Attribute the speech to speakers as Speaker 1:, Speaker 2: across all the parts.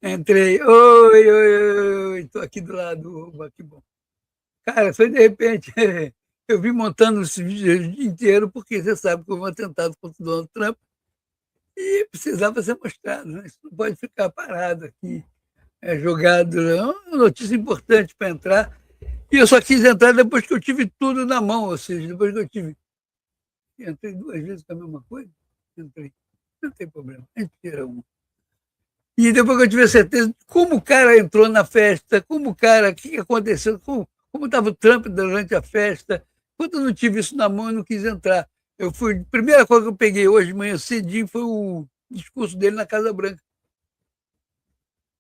Speaker 1: Entrei. Oi, oi, oi. Estou aqui do lado. Oba, que bom. Cara, foi de repente. Eu vim montando esse vídeo o dia inteiro, porque você sabe que houve um atentado contra o Donald Trump e precisava ser mostrado. Né? Isso não pode ficar parado aqui, jogado. É uma notícia importante para entrar. E eu só quis entrar depois que eu tive tudo na mão, ou seja, depois que eu tive. Entrei duas vezes com a mesma coisa? Entrei. Não tem problema. A gente tira uma. E depois que eu tive a certeza de como o cara entrou na festa, como o cara, o que aconteceu, como estava o Trump durante a festa. Quando eu não tive isso na mão, eu não quis entrar. A primeira coisa que eu peguei hoje de manhã cedinho foi o discurso dele na Casa Branca.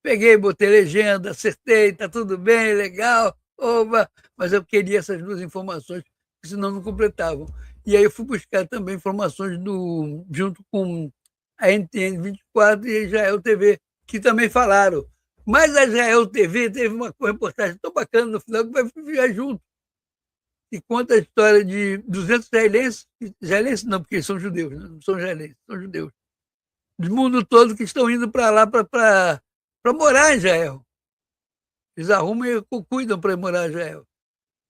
Speaker 1: Peguei, botei legenda, acertei, tá tudo bem, legal, oba, mas eu queria essas duas informações, senão não completavam. E aí eu fui buscar também informações junto com a NTN 24 e a Israel TV, que também falaram. Mas a Israel TV teve uma reportagem tão bacana no final que vai viajar junto. E conta a história de 200 israelenses não, porque eles são judeus, não são israelenses, são judeus, do mundo todo que estão indo para lá para morar em Israel. Eles arrumam e cuidam para morar em Israel.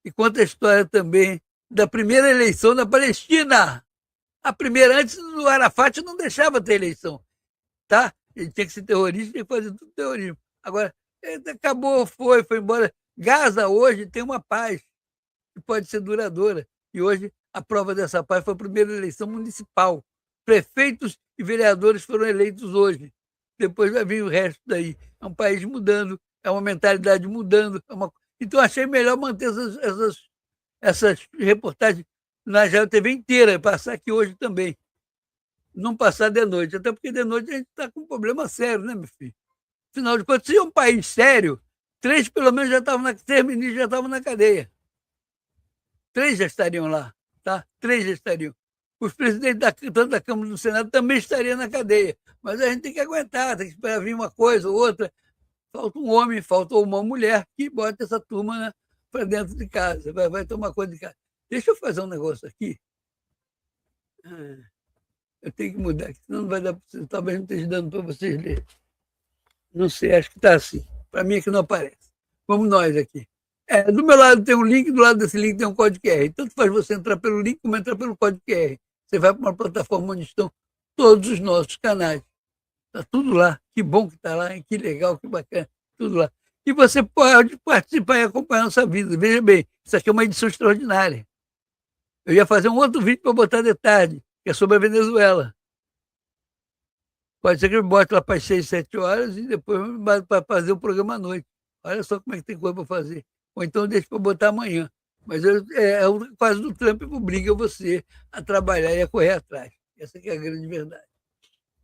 Speaker 1: E conta a história também da primeira eleição na Palestina. A primeira, antes do Arafat, não deixava ter eleição. Tá? Ele tinha que ser terrorista, tinha que fazer tudo terrorismo. Agora, acabou, foi embora. Gaza hoje tem uma paz que pode ser duradoura. E hoje a prova dessa paz foi a primeira eleição municipal. Prefeitos e vereadores foram eleitos hoje. Depois vai vir o resto daí. É um país mudando, é uma mentalidade mudando. Então achei melhor manter essas reportagens na Israel TV inteira, passar aqui hoje também. Não passar de noite, até porque de noite a gente está com um problema sério, né, meu filho? Afinal de contas, se é um país sério, três pelo menos já estavam três ministros já estavam na cadeia. Três já estariam lá, tá? Três já estariam. Os presidentes tanto da Câmara do Senado também estariam na cadeia. Mas a gente tem que aguentar, tem que esperar vir uma coisa ou outra. Falta um homem, falta uma mulher que bota essa turma, né, para dentro de casa, vai tomar conta de casa. Deixa eu fazer um negócio aqui. Eu tenho que mudar, senão não vai dar para vocês. Talvez não esteja dando para vocês lerem. Não sei, acho que está assim. Para mim é que não aparece. Vamos nós aqui. Do meu lado tem um link, do lado desse link tem um código QR. Tanto faz você entrar pelo link como entrar pelo código QR. Você vai para uma plataforma onde estão todos os nossos canais. Está tudo lá. Que bom que está lá, hein? Que legal, que bacana. Tudo lá. E você pode participar e acompanhar a nossa vida. Veja bem, isso aqui é uma edição extraordinária. Eu ia fazer um outro vídeo para botar de tarde, que é sobre a Venezuela. Pode ser que eu bote lá para as 6, 7 horas e depois para fazer o programa à noite. Olha só como é que tem coisa para fazer. Ou então deixa para botar amanhã. Mas o caso do Trump obriga você a trabalhar e a correr atrás. Essa que é a grande verdade.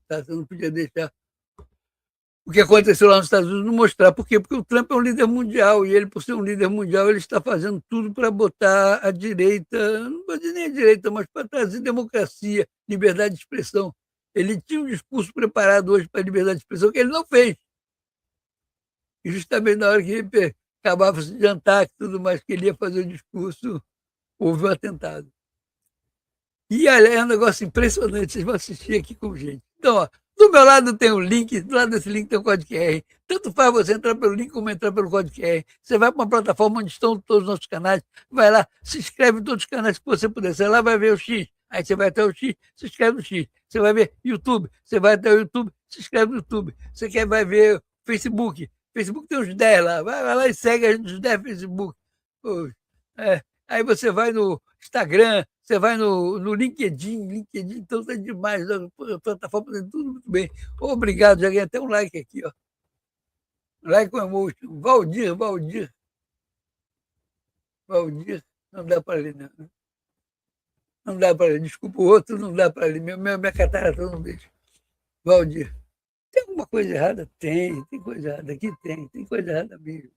Speaker 1: Tá? Você não podia deixar o que aconteceu lá nos Estados Unidos não mostrar. Por quê? Porque o Trump é um líder mundial e ele, por ser um líder mundial, ele está fazendo tudo para botar a direita, não vou dizer nem a direita, mas para trazer democracia, liberdade de expressão. Ele tinha um discurso preparado hoje para a liberdade de expressão que ele não fez. E justamente na hora que ele acabava de jantar e tudo mais, que ele ia fazer o discurso, houve um atentado. E é um negócio impressionante, vocês vão assistir aqui com gente. Então, ó, do meu lado tem um link, do lado desse link tem o código QR. Tanto faz você entrar pelo link como entrar pelo código QR. Você vai para uma plataforma onde estão todos os nossos canais, vai lá, se inscreve em todos os canais que você puder. Você lá vai ver o X, aí você vai até o X, se inscreve no X. Você vai ver YouTube, você vai até o YouTube, se inscreve no YouTube. Você vai ver Facebook, Facebook tem uns 10 lá, vai lá e segue a gente, os 10 Facebook. Aí você vai no Instagram, você vai no LinkedIn, então tá demais, a plataforma tem tudo muito bem. Obrigado, já ganhei até um like aqui, ó. Like com emoji. Valdir, não dá para ler, não. Não dá para ler, desculpa, o outro não dá para ler, minha catarata não deixa. Valdir. Tem alguma coisa errada? Tem coisa errada aqui? Tem coisa errada mesmo.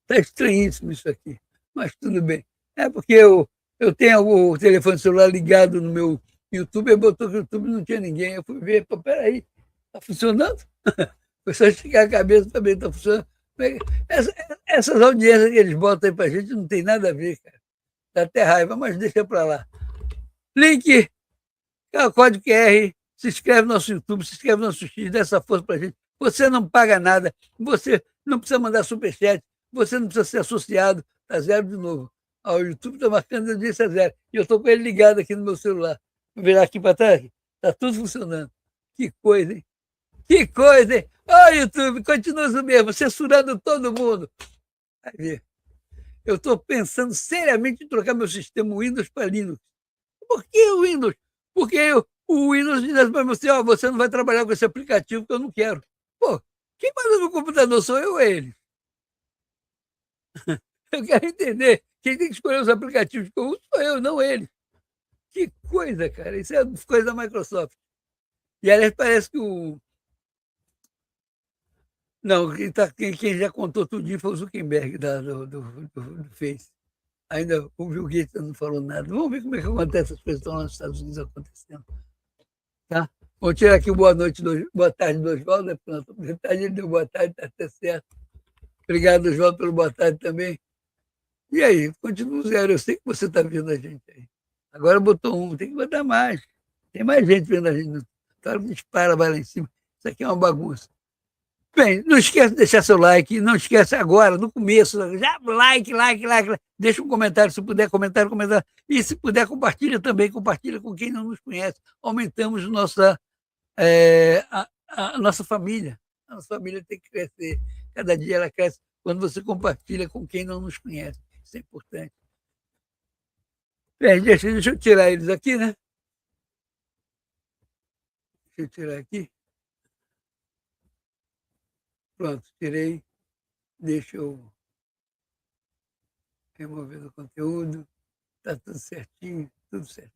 Speaker 1: Está estranhíssimo isso aqui, mas tudo bem. É porque eu tenho o telefone celular ligado no meu YouTube, e botou que o YouTube não tinha ninguém. Eu fui ver, pô, peraí, está funcionando? Foi só esticar a cabeça, também está funcionando. Essas audiências que eles botam aí para a gente não tem nada a ver, cara. Dá até raiva, mas deixa para lá. Link, código QR, se inscreve no nosso YouTube, se inscreve no nosso X, dá essa força para a gente. Você não paga nada, você não precisa mandar superchat, você não precisa ser associado, está zero de novo. O YouTube está marcando a audiência zero. E eu estou com ele ligado aqui no meu celular. Vou virar aqui para trás, está tudo funcionando. Que coisa, hein? Que coisa, hein? Ó, YouTube, continua o mesmo, censurando todo mundo. Vai ver. Eu estou pensando seriamente em trocar meu sistema Windows para Linux. Por que o Windows? Porque o Windows diz para você, ó, você não vai trabalhar com esse aplicativo que eu não quero. Pô, quem manda no computador sou eu ou ele? Eu quero entender. Quem tem que escolher os aplicativos que eu uso sou eu, não ele. Que coisa, cara. Isso é coisa da Microsoft. E, aliás, parece que o... Não, quem já contou tudinho foi o Zuckerberg do Face. Ainda o Bill Gates não falou nada. Vamos ver como é que acontece essas coisas que estão lá nos Estados Unidos acontecendo. Tá? Vou tirar aqui o boa tarde do Oswaldo. Metade ele deu boa tarde, está até certo. Obrigado, Oswaldo, pelo boa tarde também. E aí, continua zero. Eu sei que você está vendo a gente aí. Agora botou um, tem que botar mais. Tem mais gente vendo a gente. Claro que dispara, vai lá em cima. Isso aqui é uma bagunça. Bem, não esquece de deixar seu like, não esquece agora, no começo, já like. Deixa um comentário, se puder, comentário. E se puder, compartilha com quem não nos conhece. Aumentamos a nossa família. A nossa família tem que crescer. Cada dia ela cresce quando você compartilha com quem não nos conhece. Isso é importante. Bem, deixa eu tirar eles aqui, né? Deixa eu tirar aqui. Pronto, tirei. Deixa eu remover o conteúdo. Está tudo certinho, tudo certinho.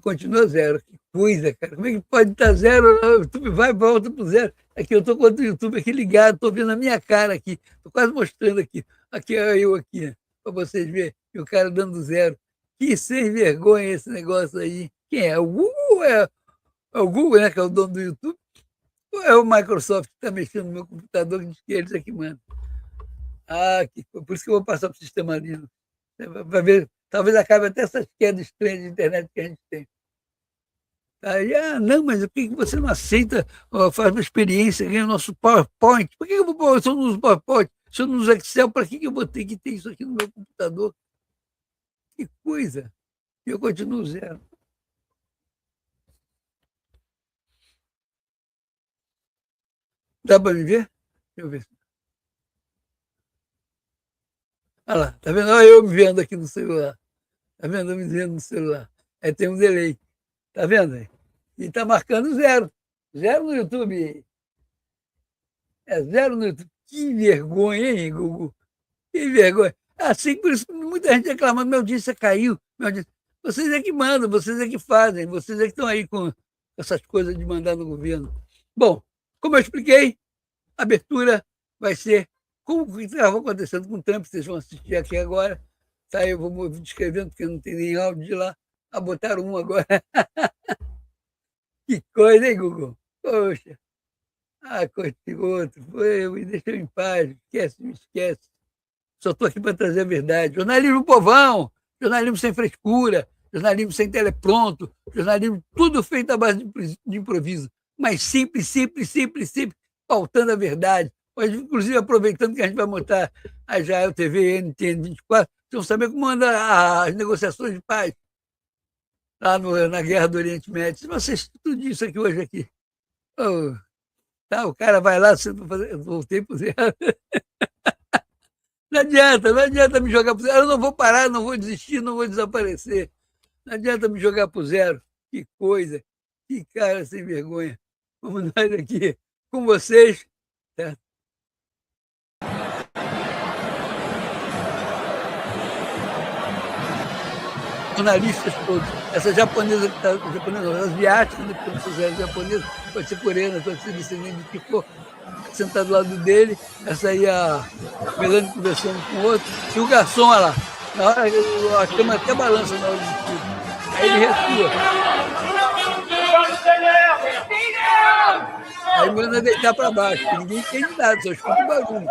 Speaker 1: Continua zero. Que coisa, cara. Como é que pode estar zero? O YouTube vai e volta para o zero. Aqui eu estou com o YouTube aqui ligado, estou vendo a minha cara aqui. Estou quase mostrando aqui. Aqui é eu aqui, para vocês verem. E o cara dando zero. Que sem vergonha esse negócio aí. Quem é? O Google? É o Google, né? Que é o dono do YouTube. Ou é o Microsoft que está mexendo no meu computador, que diz que eles é que mandam? Por isso que eu vou passar para o sistema Linux. Para ver, talvez acabe até essas quedas estranhas de internet que a gente tem. Aí, não, mas por que você não aceita, faz uma experiência, ganha o nosso PowerPoint? Por que eu vou pôr, se eu não uso PowerPoint? Se eu não uso Excel, para que eu vou ter que ter isso aqui no meu computador? Que coisa! E eu continuo zero. Dá para me ver? Deixa eu ver. Olha lá, tá vendo? Olha eu me vendo aqui no celular. Tá vendo? Eu me vendo no celular. Aí tem um delay. Tá vendo aí? E tá marcando zero. Zero no YouTube. É zero no YouTube. Que vergonha, hein, Google? Que vergonha. Assim, por isso muita gente reclamando, minha audiência caiu. Minha audiência... Vocês é que mandam, vocês é que fazem, vocês é que estão aí com essas coisas de mandar no governo. Bom, como eu expliquei, a abertura vai ser como que estava acontecendo com o Trump, vocês vão assistir aqui agora. Tá, eu vou descrevendo, porque não tem nem áudio de lá. Botaram um agora. Que coisa, hein, Google? Poxa. Coisa de outro. Me deixa em paz. Me esquece. Só estou aqui para trazer a verdade. Jornalismo povão, jornalismo sem frescura, jornalismo sem telepronto, jornalismo tudo feito à base de improviso, mas simples, faltando a verdade. Mas, inclusive, aproveitando que a gente vai montar a Israel TV, NTN 24, vocês vão saber como anda as negociações de paz lá na guerra do Oriente Médio. Vocês vão assistir tudo isso aqui hoje aqui. Tá, o cara vai lá, eu voltei para o zero. Não adianta me jogar para o zero. Eu não vou parar, não vou desistir, não vou desaparecer. Não adianta me jogar para o zero. Que coisa, que cara sem vergonha. Vamos nós aqui com vocês. Tá? Jornalistas todos. Essa japonesa que está, asiática, né, porque não sei japonesa, pode ser coreana, pode ser descendente de que for, sentado do lado dele, essa aí a Melanie conversando com o outro, e o garçom, olha lá, na hora, a cama até balança na hora de tudo. Aí ele recua. Aí manda deitar para baixo, ninguém entende nada, só escuta o barulho.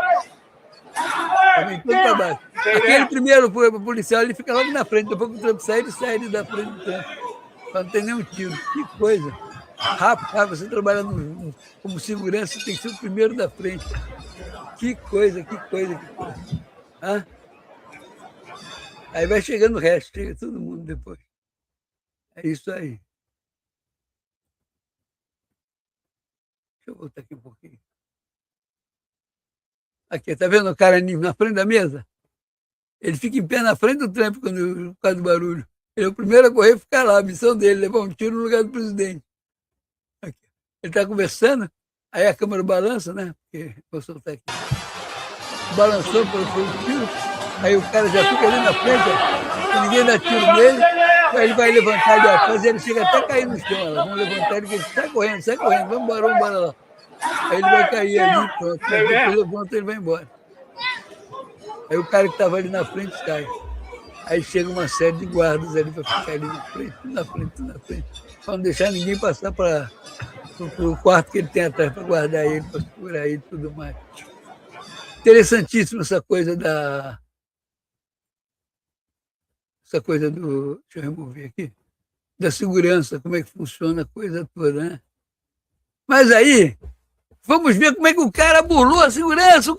Speaker 1: Também tudo para baixo. Aquele primeiro policial, ele fica logo na frente, depois que o Trump sai, ele sai da frente do Trump. Para não ter nenhum tiro. Que coisa. Rapaz, você trabalha como segurança, tem que ser o primeiro da frente. Que coisa, que coisa, que coisa. Hã? Aí vai chegando o resto, chega todo mundo depois. É isso aí. Deixa eu voltar aqui um pouquinho. Aqui, tá vendo o cara na frente da mesa? Ele fica em pé na frente do trem por causa do barulho. Ele é o primeiro a correr e ficar lá. A missão dele, levar um tiro no lugar do presidente. Aqui. Ele está conversando, aí a câmera balança, né? Porque vou soltar aqui. Balançou para o tiro, aí o cara já fica ali na frente, ó, ninguém dá tiro nele, aí ele vai levantar de atrás, ele chega até a cair no chão. Ó, vamos levantar ele, que ele sai correndo, vamos embora lá. Aí ele vai cair ali, pronto. Depois levanta, ele vai embora. Aí o cara que estava ali na frente cai. Aí chega uma série de guardas ali para ficar ali na frente, tudo na frente, para não deixar ninguém passar para o quarto que ele tem atrás para guardar ele, para segurar ele e tudo mais. Interessantíssimo essa coisa da. Essa coisa do. Deixa eu remover aqui. Da segurança, como é que funciona a coisa toda, né? Mas aí, vamos ver como é que o cara burlou a segurança,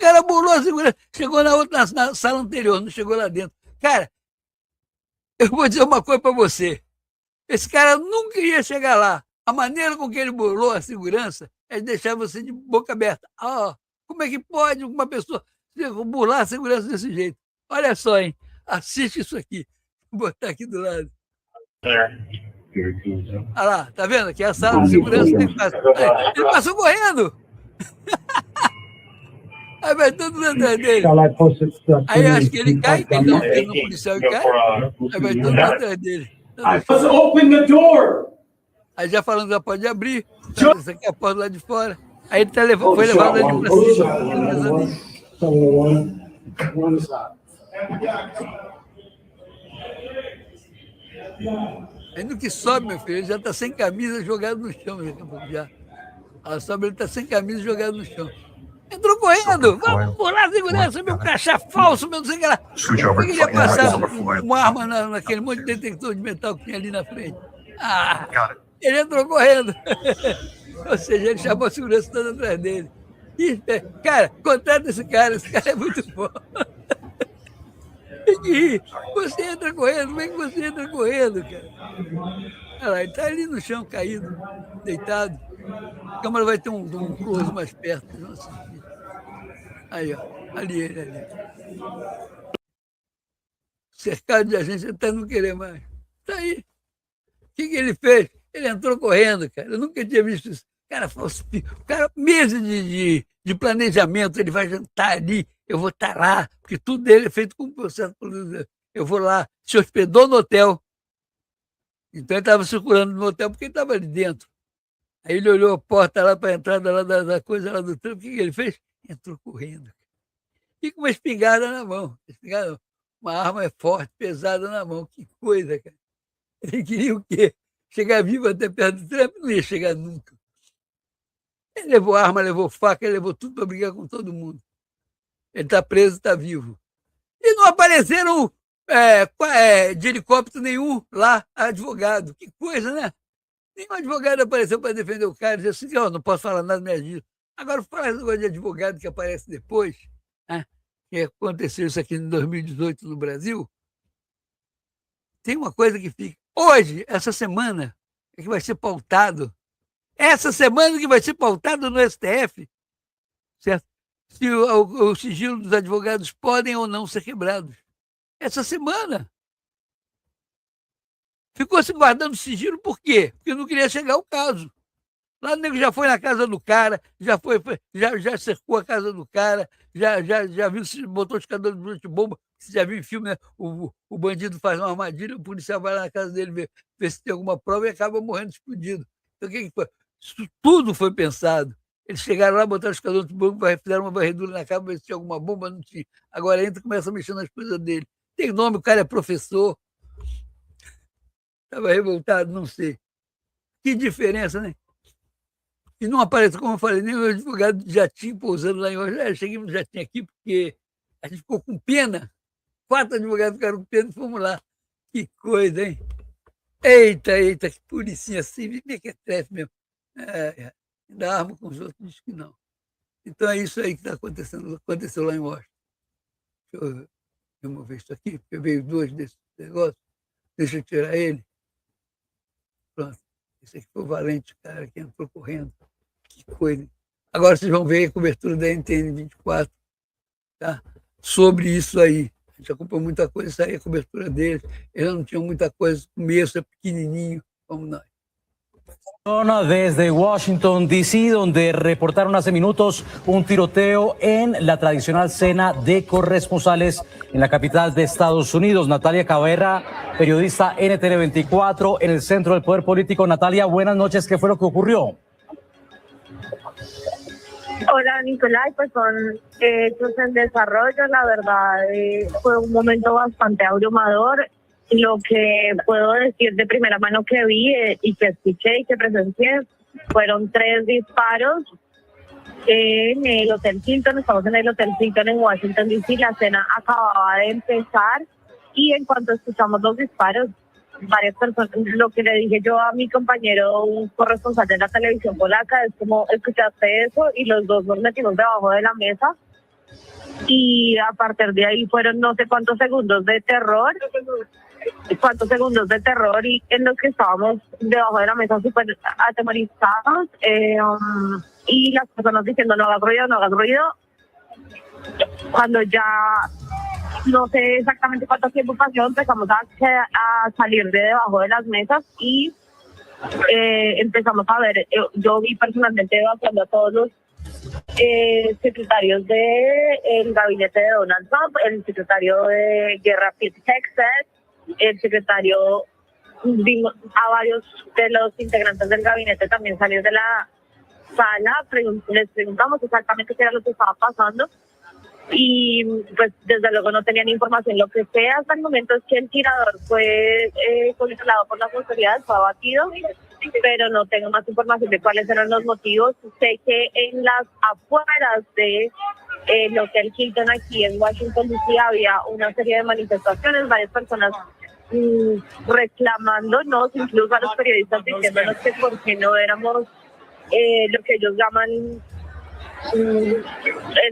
Speaker 1: Chegou na sala anterior, não chegou lá dentro. Cara, eu vou dizer uma coisa para você. Esse cara nunca ia chegar lá. A maneira com que ele burlou a segurança é deixar você de boca aberta. Como é que pode uma pessoa burlar a segurança desse jeito? Olha só, hein? Assiste isso aqui. Vou botar aqui do lado. Olha lá, tá vendo? Aqui é a sala de segurança. Ele passou correndo. Aí vai todo mundo atrás dele. Aí acho que ele cai, tem um tiro no policial e cai. Aí vai todo mundo atrás dele.
Speaker 2: Open the door!
Speaker 1: Aí já falando, já pode abrir. Essa aqui é a porta lá de fora. Aí ele foi levado ali para cima. Aí no que sobe, meu filho, ele já está sem camisa, jogado no chão. Já. A sobe, ele está sem camisa, jogado no chão. Entrou correndo, vamos pular a segurança, meu crachá falso, meu não sei o que lá. Por que ele ia passar uma arma naquele monte de detector de metal que tinha ali na frente? Ele entrou correndo. Ou seja, ele chamou a segurança toda atrás dele. Cara, contrata esse cara é muito bom. Tem que rir. Você entra correndo, como é que você entra correndo, cara? Olha lá, ele está ali no chão, caído, deitado. A câmera vai ter um close mais perto. Aí, ó, ali ele, ali. Cercado de agência até não querer mais. Está aí. O que ele fez? Ele entrou correndo, cara. Eu nunca tinha visto isso. O cara, meses de planejamento, ele vai jantar ali, eu vou estar lá, porque tudo dele é feito com processo. Eu vou lá, se hospedou no hotel. Então ele estava circulando no hotel porque ele estava ali dentro. Aí ele olhou a porta lá para a entrada lá da coisa lá do trem. O que ele fez? Entrou correndo. E com uma espingarda na mão. Uma arma forte, pesada na mão. Que coisa, cara. Ele queria o quê? Chegar vivo até perto do trem? Não ia chegar nunca. Ele levou arma, levou faca, ele levou tudo para brigar com todo mundo. Ele está preso, está vivo. E não apareceram de helicóptero nenhum lá, advogado. Que coisa, né? Nenhum advogado apareceu para defender o cara. Disse assim, não posso falar nada, me ajuda. Agora, fala esse negócio de advogado que aparece depois, né? Que aconteceu isso aqui em 2018 no Brasil. Tem uma coisa que fica. Hoje, essa semana, é que vai ser pautado. Essa semana que vai ser pautado no STF, certo? Se o sigilo dos advogados podem ou não ser quebrados. Essa semana. Ficou se guardando sigilo por quê? Porque não queria chegar ao caso. Lá o nego já foi na casa do cara, já cercou a casa do cara, já viu, botou os cadores de bomba. Você já viu em filme, né? O bandido faz uma armadilha, o policial vai lá na casa dele ver se tem alguma prova e acaba morrendo explodido. Então o que foi? Isso tudo foi pensado. Eles chegaram lá, botaram os cadores de bomba, fizeram uma varredura na casa, ver se tinha alguma bomba, não tinha. Agora entra e começa a mexer nas coisas dele. Tem nome, o cara é professor. Estava revoltado, não sei. Que diferença, né? E não aparece, como eu falei, nem o advogado de jatinho pousando lá em hoje. Eu cheguei no jatinho aqui porque a gente ficou com pena. 4 advogados ficaram com pena e fomos lá. Que coisa, hein? Eita, que policinha assim, mequetrefe mesmo. Dá arma com os outros, diz que não. Então é isso aí que está acontecendo, aconteceu lá em Washington. Deixa eu remover isso aqui, porque veio 2 desses negócios. Deixa eu tirar ele. Pronto. Esse aqui foi o valente cara que entrou correndo. Que coisa. Agora vocês vão ver a cobertura da NTN24, tá? Sobre isso aí. A gente acompanhou muita coisa, isso aí é a cobertura deles. Eles não tinham muita coisa, começo é pequenininho, como nós.
Speaker 3: Desde Washington, D.C., donde reportaron hace minutos un tiroteo en la tradicional cena de corresponsales en la capital de Estados Unidos. Natalia Cabrera, periodista NTN24, en el centro del poder político. Natalia, buenas noches. ¿Qué fue lo que ocurrió?
Speaker 4: Hola Nicolai, pues son hechos en desarrollo, la verdad fue un momento bastante abrumador. Lo que puedo decir de primera mano que vi y que escuché y que presencié fueron 3 disparos en el Hotel Hilton. Estamos en el Hotel Hilton en Washington, D.C. La cena acababa de empezar y en cuanto escuchamos los disparos, varias personas, lo que le dije yo a mi compañero, un corresponsal de la televisión polaca, es como, escuchaste eso, y los dos nos metimos debajo de la mesa y a partir de ahí fueron no sé cuántos segundos de terror y en los que estábamos debajo de la mesa súper atemorizados y las personas diciendo no hagas ruido. Cuando ya no sé exactamente cuánto tiempo pasó, empezamos a salir de debajo de las mesas y empezamos a ver, yo vi personalmente evacuando a todos los secretarios del gabinete de Donald Trump, el secretario de Guerra Pete Hegseth, el secretario, vimos a varios de los integrantes del gabinete también salir de la sala, les preguntamos exactamente qué era lo que estaba pasando y pues desde luego no tenían información. Lo que sé hasta el momento es que el tirador fue controlado por las autoridades, fue abatido, pero no tengo más información de cuáles eran los motivos. Sé que en las afueras de el Hotel Hilton aquí en Washington, D.C. había una serie de manifestaciones, varias personas reclamándonos, incluso a los periodistas diciéndonos que por qué no éramos lo que ellos llaman el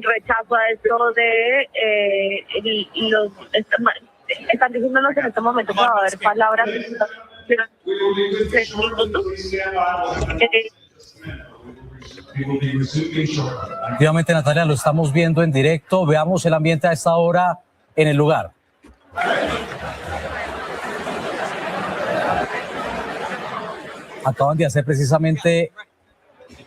Speaker 4: rechazo a esto de están diciéndonos en este momento que va a haber palabras
Speaker 3: Efectivamente, Natalia, lo estamos viendo en directo. Veamos el ambiente a esta hora en el lugar. Acaban de hacer precisamente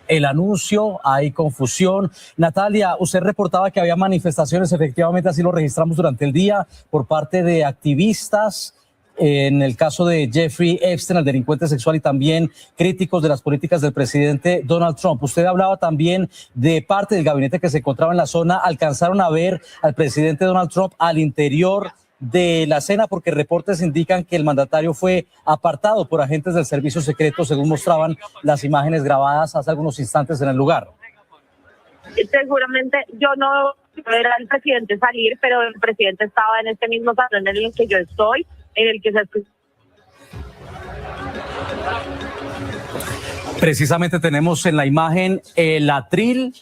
Speaker 3: el anuncio, hay confusión. Natalia, usted reportaba que había manifestaciones, efectivamente así lo registramos durante el día, por parte de activistas, en el caso de Jeffrey Epstein, el delincuente sexual, y también críticos de las políticas del presidente Donald Trump. Usted hablaba también de parte del gabinete que se encontraba en la zona. ¿Alcanzaron a ver al presidente Donald Trump al interior de la cena? Porque reportes indican que el mandatario fue apartado por agentes del servicio secreto, según mostraban las imágenes grabadas hace algunos instantes en el lugar.
Speaker 4: Seguramente yo no era el presidente salir, pero el presidente estaba en este mismo salón en el que yo estoy, en el que se...
Speaker 3: Precisamente tenemos en la imagen el atril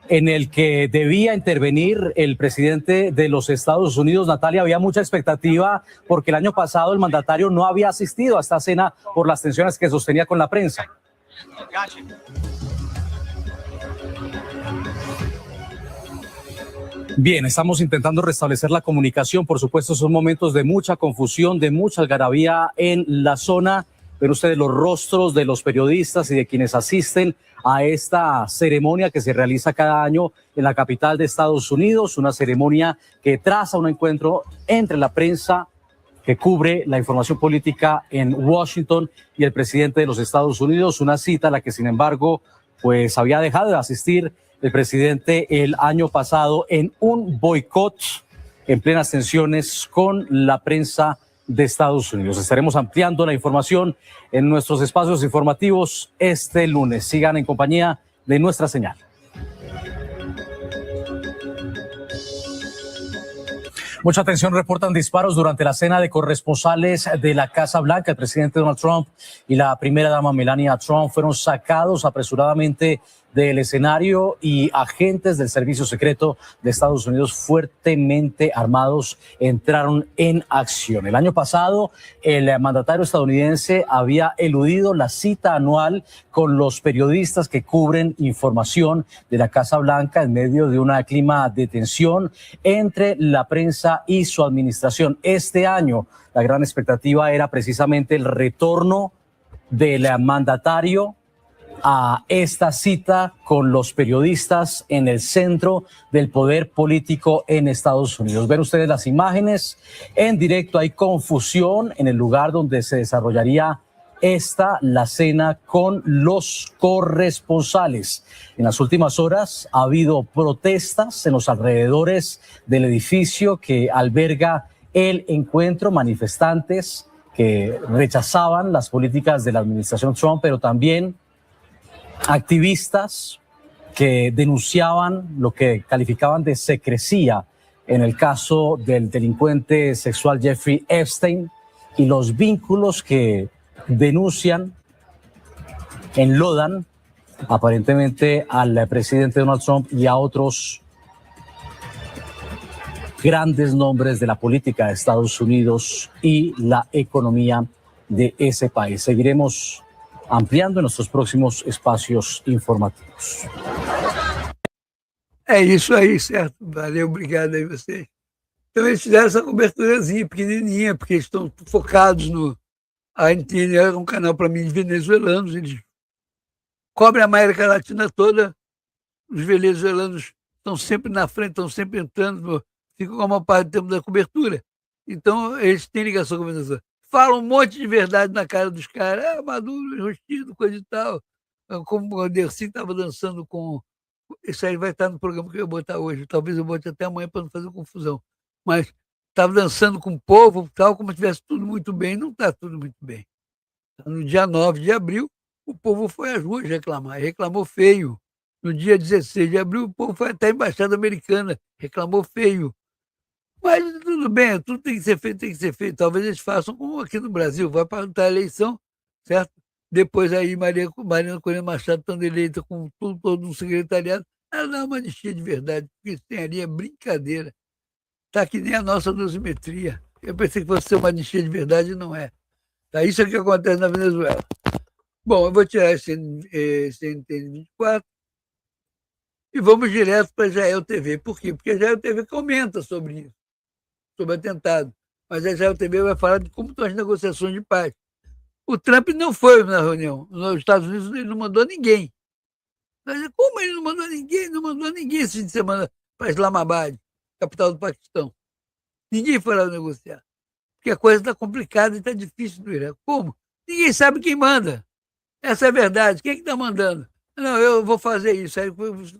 Speaker 3: en el que debía intervenir el presidente de los Estados Unidos. Natalia, había mucha expectativa porque el año pasado el mandatario no había asistido a esta cena por las tensiones que sostenía con la prensa. Bien, estamos intentando restablecer la comunicación. Por supuesto, son momentos de mucha confusión, de mucha algarabía en la zona. Ven ustedes los rostros de los periodistas y de quienes asisten a esta ceremonia que se realiza cada año en la capital de Estados Unidos, una ceremonia que traza un encuentro entre la prensa que cubre la información política en Washington y el presidente de los Estados Unidos, una cita a la que, sin embargo, pues había dejado de asistir el presidente el año pasado en un boicot en plenas tensiones con la prensa de Estados Unidos. Estaremos ampliando la información en nuestros espacios informativos este lunes. Sigan en compañía de nuestra señal. Mucha atención, reportan disparos durante la cena de corresponsales de la Casa Blanca. El presidente Donald Trump y la primera dama Melania Trump fueron sacados apresuradamente del escenario y agentes del Servicio Secreto de Estados Unidos fuertemente armados entraron en acción. El año pasado, el mandatario estadounidense había eludido la cita anual con los periodistas que cubren información de la Casa Blanca en medio de un clima de tensión entre la prensa y su administración. Este año, la gran expectativa era precisamente el retorno del mandatario a esta cita con los periodistas en el centro del poder político en Estados Unidos. Ven ustedes las imágenes en directo. Hay confusión en el lugar donde se desarrollaría la cena con los corresponsales. En las últimas horas ha habido protestas en los alrededores del edificio que alberga el encuentro, manifestantes que rechazaban las políticas de la administración Trump, pero también activistas que denunciaban lo que calificaban de secrecía en el caso del delincuente sexual Jeffrey Epstein y los vínculos que denuncian, enlodan aparentemente al presidente Donald Trump y a otros grandes nombres de la política de Estados Unidos y la economía de ese país. Seguiremos ampliando en nuestros próximos espacios informativos.
Speaker 1: É isso aí, certo? Valeu, obrigado aí vocês. Então eles fizeram essa coberturazinha pequenininha, porque eles estão focados no... A NTN é um canal para mim de venezuelanos, eles cobrem a América Latina toda, os venezuelanos estão sempre na frente, estão sempre entrando, ficam com a maior parte do tempo da cobertura. Então eles têm ligação com a Venezuela. Falam um monte de verdade na cara dos caras, Maduro, enrostido, coisa e tal. Como o Dercy estava dançando com... Isso aí vai estar no programa que eu vou botar hoje, talvez eu bote até amanhã para não fazer confusão. Mas estava dançando com o povo, tal, como se tivesse tudo muito bem, não está tudo muito bem. No dia 9 de abril, o povo foi às ruas reclamar, reclamou feio. No dia 16 de abril, o povo foi até a Embaixada Americana, reclamou feio. Mas tudo bem, tudo tem que ser feito, tem que ser feito. Talvez eles façam como aqui no Brasil, vai para a eleição, certo? Depois aí Mariana Corina Machado estando eleita com todo um secretariado, ela dá uma anistia de verdade, porque isso tem ali é brincadeira. Está que nem a nossa dosimetria. Eu pensei que fosse ser uma anistia de verdade e não é. Tá? Isso é o que acontece na Venezuela. Bom, eu vou tirar esse NTN 24 e vamos direto para a Israel TV. Por quê? Porque a Israel TV comenta sobre isso, sobre o atentado. Mas a Israel TV vai falar de como estão as negociações de paz. O Trump não foi na reunião. Nos Estados Unidos ele não mandou ninguém. Mas como ele não mandou ninguém? Não mandou ninguém esse fim de semana para Islamabad, capital do Paquistão. Ninguém foi lá negociar. Porque a coisa está complicada e está difícil no Iraque. Como? Ninguém sabe quem manda. Essa é a verdade. Quem é que está mandando? Não, eu vou fazer isso. Aí o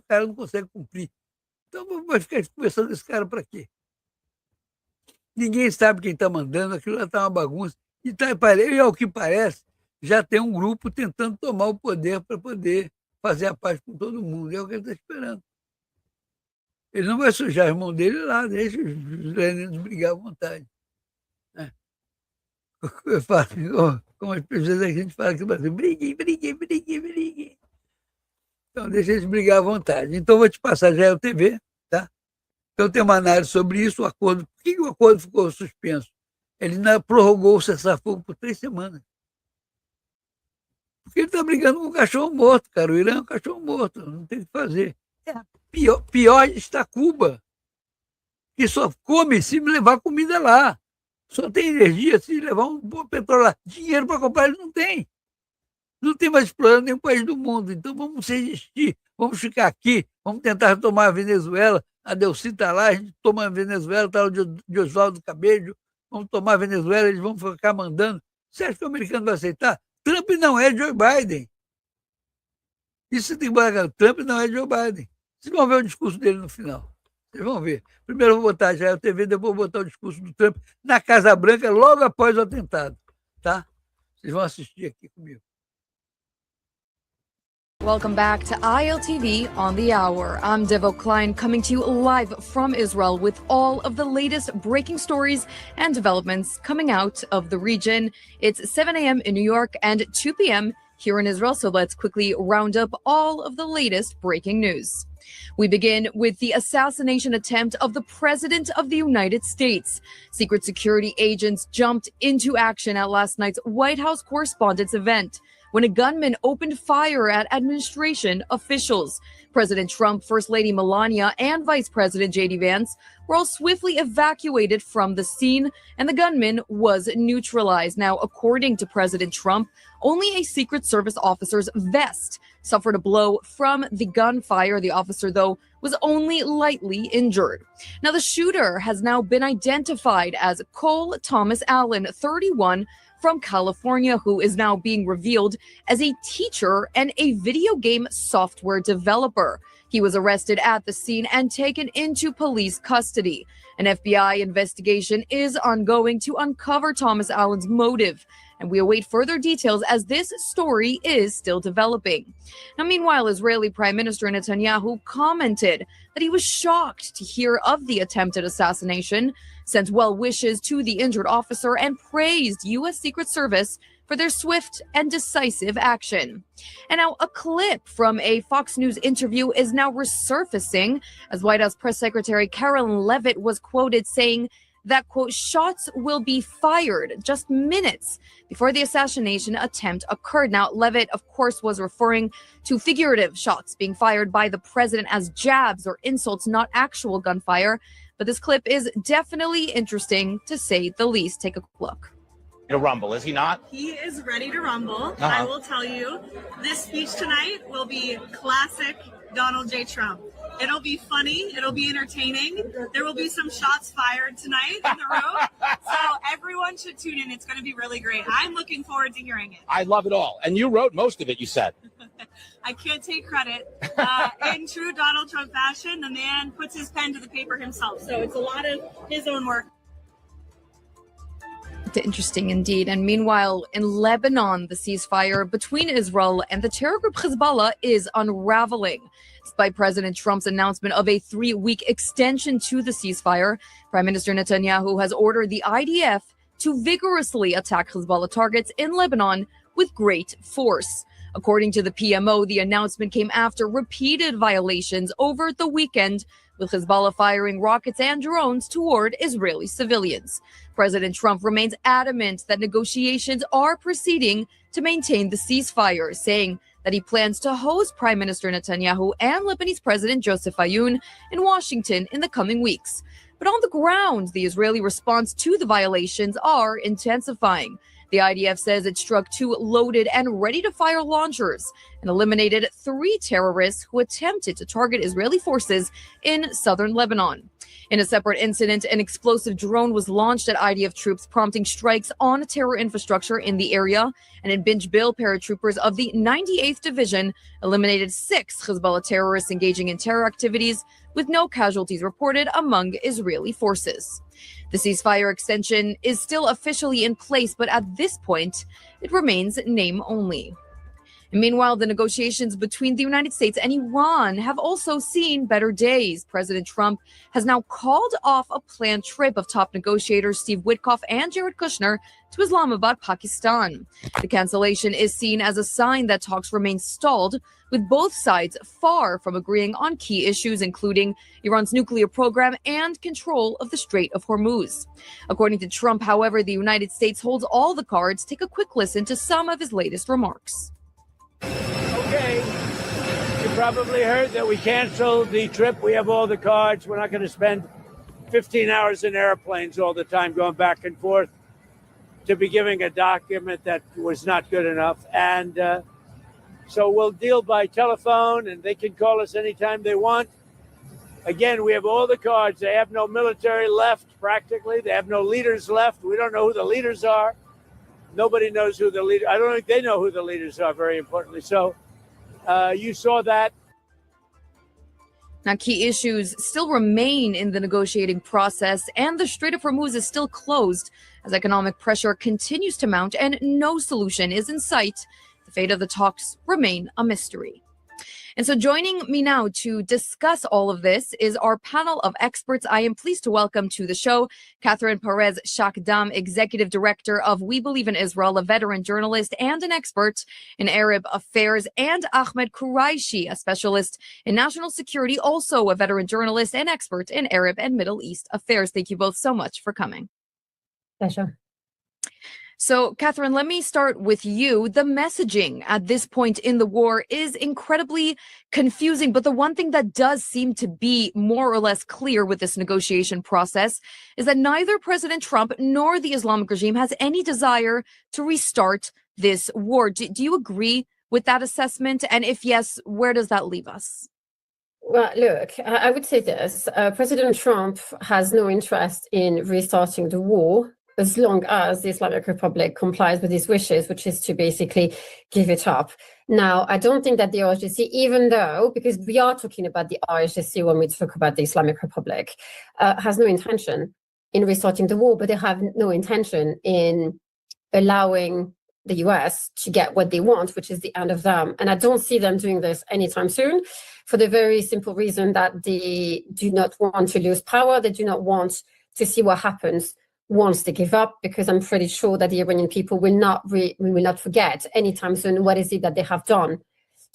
Speaker 1: cara não consegue cumprir. Então vai ficar conversando com esse cara para quê? Ninguém sabe quem está mandando. Aquilo lá está uma bagunça. E ao que parece, já tem um grupo tentando tomar o poder para poder fazer a paz com todo mundo. É o que ele está esperando. Ele não vai sujar as mãos dele lá, deixa os israelenses brigar à vontade. Eu falo, como as pessoas aqui a gente fala que briguem. Então deixa eles brigar à vontade. Então vou te passar já o TV, tá? Então tem uma análise sobre isso, o acordo. Por que o acordo ficou suspenso? Ele prorrogou o cessar-fogo por 3 semanas. Porque ele está brigando com um cachorro morto, cara. O Irã é um cachorro morto, não tem o que fazer. Pior está Cuba, que só come se levar comida lá. Só tem energia se levar um bom petróleo lá. Dinheiro para comprar ele não tem. Não tem mais explorando nenhum país do mundo. Então vamos resistir, vamos ficar aqui, vamos tentar tomar a Venezuela. A Delcy está lá, a gente toma a Venezuela, está o de Oswaldo Cabello. Vamos tomar a Venezuela, eles vão ficar mandando. Você acha que o americano vai aceitar? Trump não é Joe Biden. Isso você tem que botar. Trump não é Joe Biden. Vocês vão ver o discurso dele no final. Vocês vão ver. Primeiro eu vou botar já a TV, depois eu vou botar o discurso do Trump na Casa Branca, logo após o atentado. Tá? Vocês vão assistir aqui comigo.
Speaker 5: Welcome back to ILTV on the Hour. I'm Devo Klein, coming to you live from Israel with all of the latest breaking stories and developments coming out of the region. It's 7 a.m. in New York and 2 p.m. here in Israel, so let's quickly round up all of the latest breaking news. We begin with the assassination attempt of the President of the United States. Secret security agents jumped into action at last night's White House Correspondents' event when a gunman opened fire at administration officials. President Trump, First Lady Melania, and Vice President J.D. Vance were all swiftly evacuated from the scene, and the gunman was neutralized. Now, according to President Trump, only a Secret Service officer's vest suffered a blow from the gunfire. The officer, though, was only lightly injured. Now, the shooter has now been identified as Cole Thomas Allen, 31, from California, who is now being revealed as a teacher and a video game software developer. He was arrested at the scene and taken into police custody. An FBI investigation is ongoing to uncover Thomas Allen's motive, and we await further details as this story is still developing. Now, meanwhile, Israeli Prime Minister Netanyahu commented that he was shocked to hear of the attempted assassination, sent well wishes to the injured officer, and praised U.S. Secret Service for their swift and decisive action. And now a clip from a Fox News interview is now resurfacing as White House Press Secretary Karen Leavitt was quoted saying that, quote, shots will be fired just minutes before the assassination attempt occurred. Now, Leavitt, of course, was referring to figurative shots being fired by the president as jabs or insults, not actual gunfire. But this clip is definitely interesting, to say the least. Take a look.
Speaker 6: To rumble, is he not?
Speaker 7: He is ready to rumble. I will tell you, this speech tonight will be classic Donald J. Trump. It'll be funny. It'll be entertaining. There will be some shots fired tonight in the room. So everyone should tune in. It's going to be really great. I'm looking forward to hearing it.
Speaker 6: I love it all. And you wrote most of it, you said.
Speaker 7: I can't take credit. In true Donald Trump fashion, the man puts his pen to the paper himself. So it's a lot of his own work.
Speaker 5: Interesting indeed. And meanwhile, in Lebanon, the ceasefire between Israel and the terror group Hezbollah is unraveling. Despite President Trump's announcement of a 3-week extension to the ceasefire, Prime Minister Netanyahu has ordered the IDF to vigorously attack Hezbollah targets in Lebanon with great force. According to the PMO, the announcement came after repeated violations over the weekend, with Hezbollah firing rockets and drones toward Israeli civilians. President Trump remains adamant that negotiations are proceeding to maintain the ceasefire, saying that he plans to host Prime Minister Netanyahu and Lebanese President Joseph Aoun in Washington in the coming weeks. But on the ground, the Israeli response to the violations are intensifying. The IDF says it struck 2 loaded and ready-to-fire launchers and eliminated 3 terrorists who attempted to target Israeli forces in southern Lebanon. In a separate incident, an explosive drone was launched at IDF troops, prompting strikes on terror infrastructure in the area. And in Binj Bil, paratroopers of the 98th Division eliminated 6 Hezbollah terrorists engaging in terror activities, with no casualties reported among Israeli forces. The ceasefire extension is still officially in place, but at this point, it remains name only. And meanwhile, the negotiations between the United States and Iran have also seen better days. President Trump has now called off a planned trip of top negotiators Steve Witkoff and Jared Kushner to Islamabad, Pakistan. The cancellation is seen as a sign that talks remain stalled, with both sides far from agreeing on key issues, including Iran's nuclear program and control of the Strait of Hormuz. According to Trump, however, the United States holds all the cards. Take a quick listen to some of his latest remarks.
Speaker 8: Okay, you probably heard that we canceled the trip. We have all the cards. We're not going to spend 15 hours in airplanes all the time going back and forth to be giving a document that was not good enough. And so we'll deal by telephone, and they can call us anytime they want. Again, we have all the cards. They have no military left, practically. They have no leaders left. We don't know who the leaders are. Nobody knows who the leader. I don't think they know who the leaders are, very importantly. So you saw that.
Speaker 5: Now, key issues still remain in the negotiating process, and the Strait of Hormuz is still closed as economic pressure continues to mount and no solution is in sight. The fate of the talks remain a mystery. And so joining me now to discuss all of this is our panel of experts. I am pleased to welcome to the show Catherine Perez Shakdam, Executive Director of We Believe in Israel, a veteran journalist and an expert in Arab affairs, and Ahmed Quraishi, a specialist in national security, also a veteran journalist and expert in Arab and Middle East affairs. Thank you both so much for coming.
Speaker 9: Pleasure.
Speaker 5: So, Catherine, let me start with you. The messaging at this point in the war is incredibly confusing, but the one thing that does seem to be more or less clear with this negotiation process is that neither President Trump nor the Islamic regime has any desire to restart this war. Do you agree with that assessment? And if yes, where does that leave us?
Speaker 9: Well, look, I would say this. President Trump has no interest in restarting the war as long as the Islamic Republic complies with his wishes, which is to basically give it up. Now, I don't think that the IRGC, even though, because we are talking about the IRGC when we talk about the Islamic Republic, has no intention in restarting the war, but they have no intention in allowing the US to get what they want, which is the end of them. And I don't see them doing this anytime soon for the very simple reason that they do not want to lose power. They do not want to see what happens once they give up, because I'm pretty sure that the Iranian people will not forget anytime soon what is it that they have done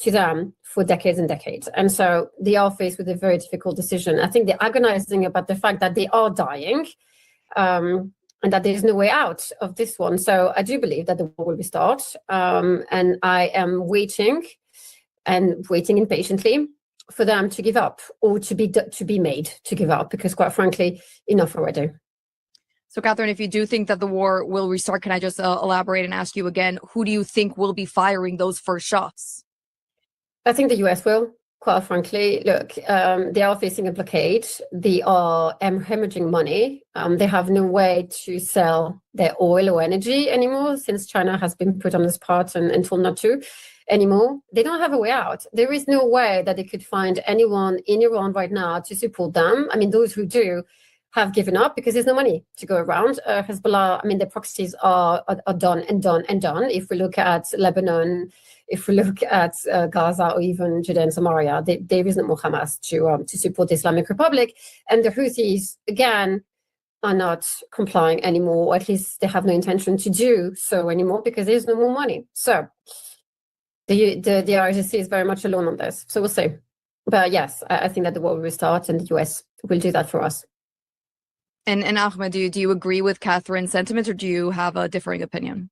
Speaker 9: to them for decades and decades. And so they are faced with a very difficult decision. I think they're agonizing about the fact that they are dying and that there's no way out of this one. So I do believe that the war will restart. And I am waiting impatiently for them to give up, or to be made to give up, because quite frankly, enough already.
Speaker 5: So, Catherine, if you do think that the war will restart, can I just elaborate and ask you again, who do you think will be firing those first shots?
Speaker 9: I think the US will, quite frankly. Look, they are facing a blockade. They are hemorrhaging money. They have no way to sell their oil or energy anymore, since China has been put on the spot and told not to anymore. They don't have a way out. There is no way that they could find anyone in Iran right now to support them. I mean, those who do have given up because there's no money to go around. Hezbollah, I mean, the proxies are done and done and done. If we look at Lebanon, if we look at Gaza, or even Judea and Samaria, there is no more Hamas to support the Islamic Republic. And the Houthis, again, are not complying anymore, or at least they have no intention to do so anymore, because there's no more money. So the IRGC is very much alone on this. So we'll see. But yes, I think that the war will restart, and the US will do that for us.
Speaker 5: And Ahmed, do you agree with Catherine's sentiments, or do you have a differing opinion?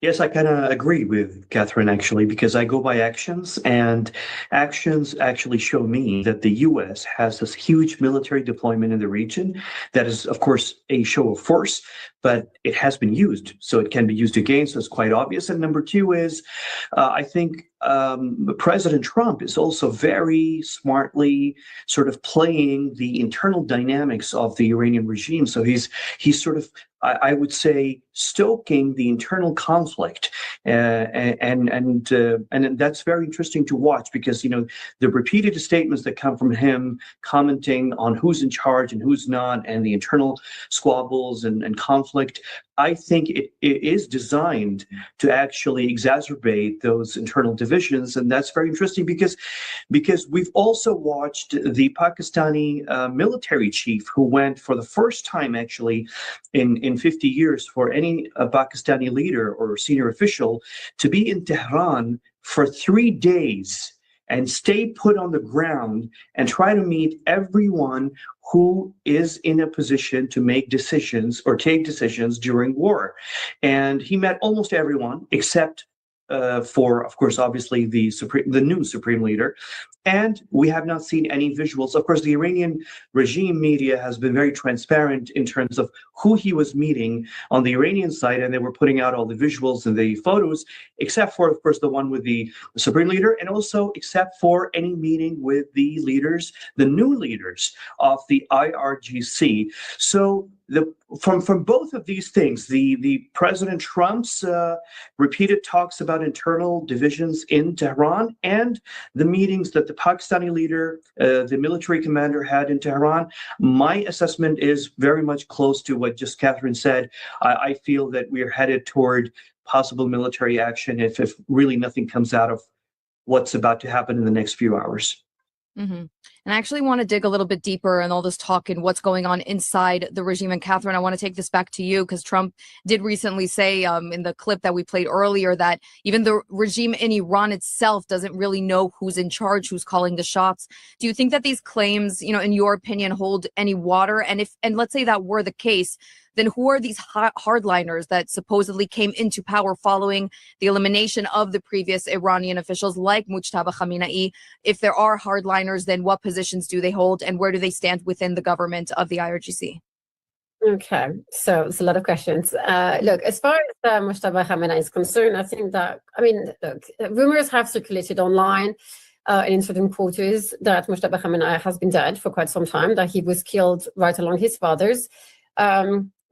Speaker 10: Yes, I kind of agree with Catherine, actually, because I go by actions, and actions actually show me that the U.S. has this huge military deployment in the region. That is, of course, a show of force, but it has been used, so it can be used again, so it's quite obvious. And number two is, I think President Trump is also very smartly sort of playing the internal dynamics of the Iranian regime. So he's sort of, I would say, stoking the internal conflict, and that's very interesting to watch, because the repeated statements that come from him commenting on who's in charge and who's not, and the internal squabbles and conflict. I think it is designed to actually exacerbate those internal divisions, and that's very interesting because we've also watched the Pakistani military chief, who went for the first time actually in 50 years for any Pakistani leader or senior official to be in Tehran for 3 days and stay put on the ground and try to meet everyone who is in a position to make decisions or take decisions during war. And he met almost everyone except for, of course, obviously the new supreme leader. And we have not seen any visuals. Of course, the Iranian regime media has been very transparent in terms of who he was meeting on the Iranian side, and they were putting out all the visuals and the photos, except for, of course, the one with the supreme leader, and also except for any meeting with the leaders, the new leaders of the IRGC. So from both of these things, the President Trump's repeated talks about internal divisions in Tehran, and the meetings that the Pakistani leader, the military commander, had in Tehran, my assessment is very much close to what just Catherine said. I feel that we are headed toward possible military action if really nothing comes out of what's about to happen in the next few hours.
Speaker 5: Mm-hmm. And I actually want to dig a little bit deeper in all this talk and what's going on inside the regime. And Catherine, I want to take this back to you because Trump did recently say in the clip that we played earlier that even the regime in Iran itself doesn't really know who's in charge, who's calling the shots. Do you think that these claims, in your opinion, hold any water? And let's say that were the case, then who are these hardliners that supposedly came into power following the elimination of the previous Iranian officials like Mujtaba Khamenei? If there are hardliners, then what positions do they hold and where do they stand within the government of the IRGC?
Speaker 9: Okay, so it's a lot of questions. Look, as far as Mujtaba Khamenei is concerned, I think that, look, rumors have circulated online and in certain quarters that Mujtaba Khamenei has been dead for quite some time, that he was killed right along his father's.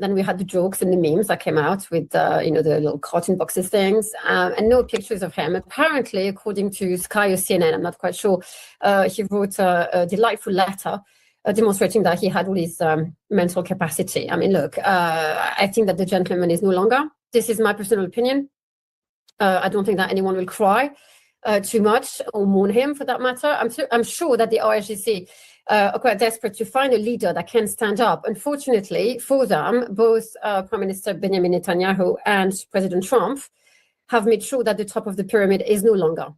Speaker 9: Then we had the jokes and the memes that came out with, the little cartoon boxes things, and no pictures of him. Apparently, according to Sky or CNN, I'm not quite sure, he wrote a delightful letter demonstrating that he had all his mental capacity. Look, I think that the gentleman is no longer. This is my personal opinion. I don't think that anyone will cry too much or mourn him for that matter. I'm sure that the IRGC are quite desperate to find a leader that can stand up. Unfortunately for them, both Prime Minister Benjamin Netanyahu and President Trump have made sure that the top of the pyramid is no longer.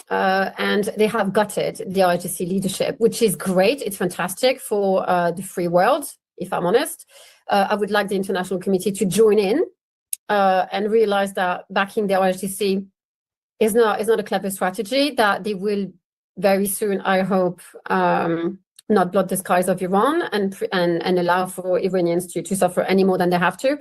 Speaker 9: And they have gutted the IRGC leadership, which is great. It's fantastic for the free world, if I'm honest. I would like the international community to join in and realize that backing the IRGC is not a clever strategy, that they will very soon, I hope, not blood the skies of Iran and allow for Iranians to suffer any more than they have to.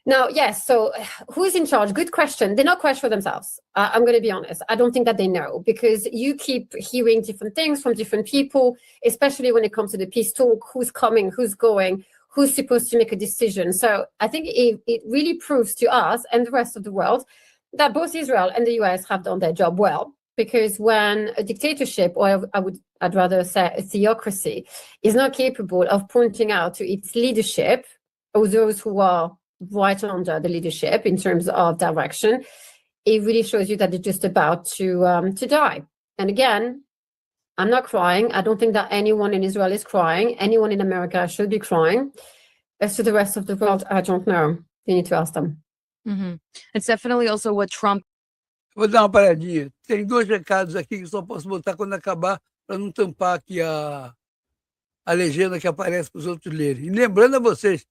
Speaker 9: Now, yes, so who's in charge? Good question. They're not quite sure themselves. I'm going to be honest. I don't think that they know, because you keep hearing different things from different people, especially when it comes to the peace talk, who's coming, who's going, who's supposed to make a decision. So I think it really proves to us and the rest of the world that both Israel and the US have done their job well. Because when a dictatorship, or I'd rather say a theocracy, is not capable of pointing out to its leadership, or those who are right under the leadership in terms of direction, it really shows you that they're just about to die. And again, I'm not crying. I don't think that anyone in Israel is crying. Anyone in America should be crying. As to the rest of the world, I don't know. You need to ask them.
Speaker 5: Mm-hmm. It's definitely also what Trump.
Speaker 1: Vou dar uma paradinha. Tem 2 recados aqui que só posso botar quando acabar, para não tampar aqui a legenda que aparece para os outros lerem. E lembrando a vocês,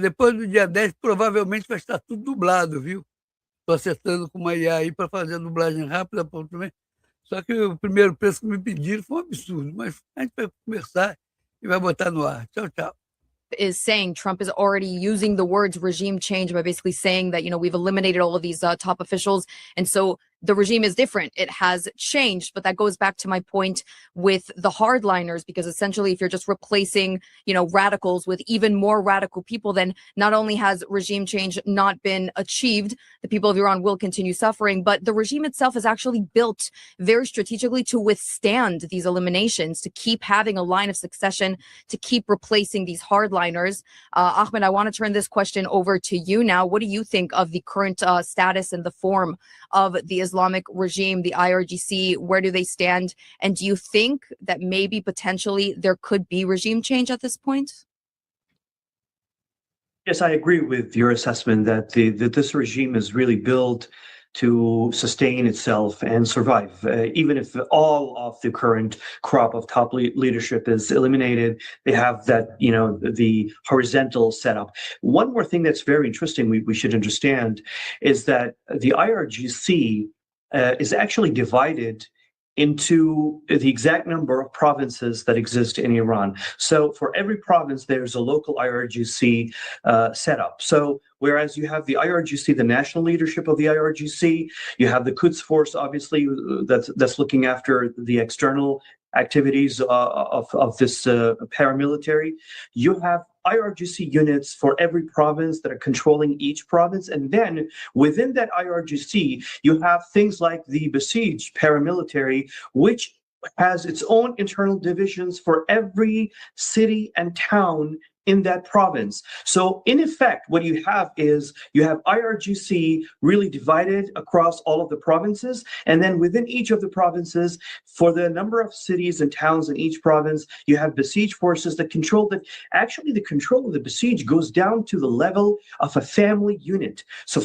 Speaker 1: depois do dia 10, provavelmente vai estar tudo dublado, viu? Estou acertando com uma IA aí para fazer a dublagem rápida. Só que o primeiro preço que me pediram foi um absurdo, mas a gente vai conversar e vai botar no ar. Tchau, tchau.
Speaker 5: Is saying Trump is already using the words regime change by basically saying that, we've eliminated all of these top officials. And so the regime is different. It has changed. But that goes back to my point with the hardliners, because essentially if you're just replacing, radicals with even more radical people, then not only has regime change not been achieved, the people of Iran will continue suffering, but the regime itself is actually built very strategically to withstand these eliminations, to keep having a line of succession, to keep replacing these hardliners. Ahmed, I want to turn this question over to you now. What do you think of the current status and the form of the Islamic regime, the IRGC? Where do they stand? And do you think that maybe potentially there could be regime change at this point?
Speaker 10: Yes, I agree with your assessment that this regime is really built to sustain itself and survive. Even if all of the current crop of top leadership is eliminated, they have that, the horizontal setup. One more thing that's very interesting we should understand is that the IRGC is actually divided into the exact number of provinces that exist in Iran. So for every province, there's a local IRGC setup. So whereas you have the IRGC, the national leadership of the IRGC, you have the Quds Force, obviously, that's looking after the external activities of this paramilitary. You have IRGC units for every province that are controlling each province. And then within that IRGC, you have things like the besieged paramilitary, which has its own internal divisions for every city and town in that province. So in effect, what you have is you have IRGC really divided across all of the provinces, and then within each of the provinces, for the number of cities and towns in each province, you have besieged forces that control that. Actually, the control of the besieged goes down to the level of a family unit. So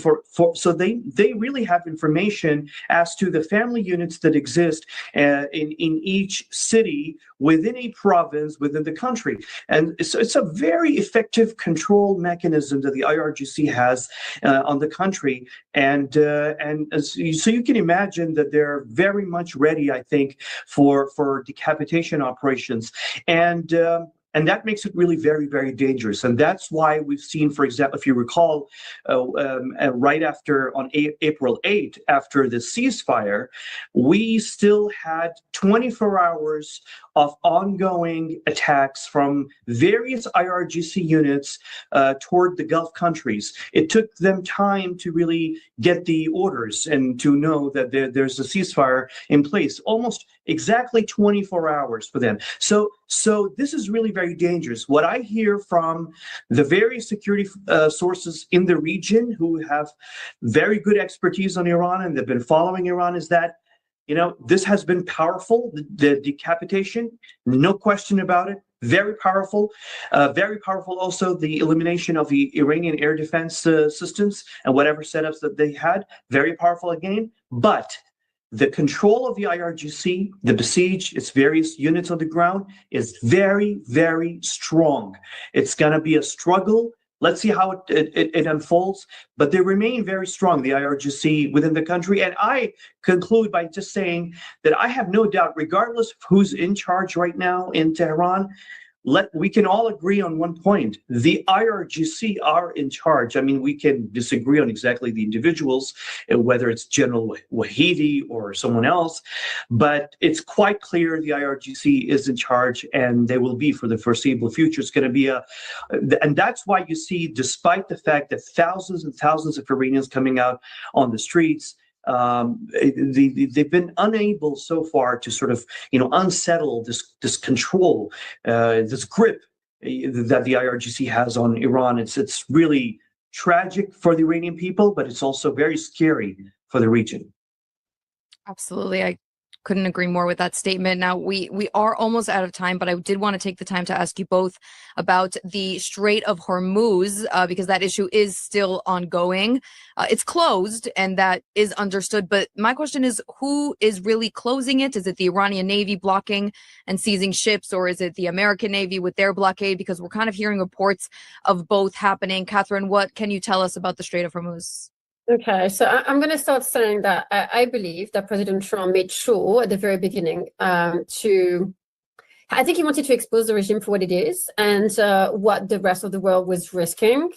Speaker 10: so they really have information as to the family units that exist in each city within a province within the country. And so it's a very effective control mechanism that the IRGC has on the country. And so you can imagine that they're very much ready, I think, for decapitation operations. And that makes it really very, very dangerous. And that's why we've seen, for example, if you recall, right after, on April 8th, after the ceasefire, we still had 24 hours of ongoing attacks from various IRGC units toward the Gulf countries. It took them time to really get the orders and to know that there's a ceasefire in place. Almost exactly 24 hours for them. So this is really very dangerous. What I hear from the various security sources in the region who have very good expertise on Iran and they've been following Iran is that, this has been powerful, the decapitation, no question about it. Very powerful also the elimination of the Iranian air defense systems and whatever setups that they had, very powerful again. But the control of the IRGC, the besieged, its various units on the ground is very, very strong. It's going to be a struggle. Let's see how it unfolds, but they remain very strong, the IRGC within the country. And I conclude by just saying that I have no doubt, regardless of who's in charge right now in Tehran, we can all agree on one point. The IRGC are in charge. I mean, we can disagree on exactly the individuals, whether it's General Wahidi or someone else, but it's quite clear the IRGC is in charge and they will be for the foreseeable future. It's going to be and that's why you see, despite the fact that thousands and thousands of Iranians coming out on the streets, they've been unable so far to sort of unsettle this control, this grip that the IRGC has on Iran. It's really tragic for the Iranian people, but it's also very scary for the region.
Speaker 5: Absolutely. I couldn't agree more with that statement. Now, we are almost out of time, but I did want to take the time to ask you both about the Strait of Hormuz, because that issue is still ongoing. It's closed, and that is understood. But my question is, who is really closing it? Is it the Iranian Navy blocking and seizing ships, or is it the American Navy with their blockade? Because we're kind of hearing reports of both happening. Catherine, what can you tell us about the Strait of Hormuz?
Speaker 9: Okay, so I'm going to start saying that I believe that President Trump made sure at the very beginning I think he wanted to expose the regime for what it is and what the rest of the world was risking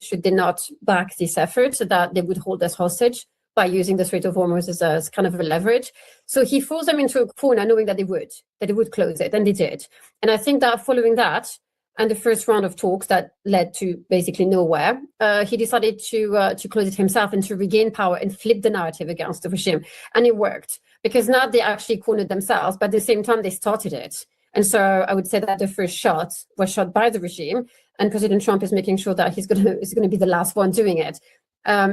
Speaker 9: should they not back this effort, so that they would hold us hostage by using the Strait of Hormuz as kind of a leverage. So he forced them into a corner knowing that they would close it, and they did. And I think that following that, and the first round of talks that led to basically nowhere, he decided to close it himself and to regain power and flip the narrative against the regime. And it worked, because now they actually cornered themselves, but at the same time they started it. And so I would say that the first shot was shot by the regime, and President Trump is making sure that he's going to be the last one doing it.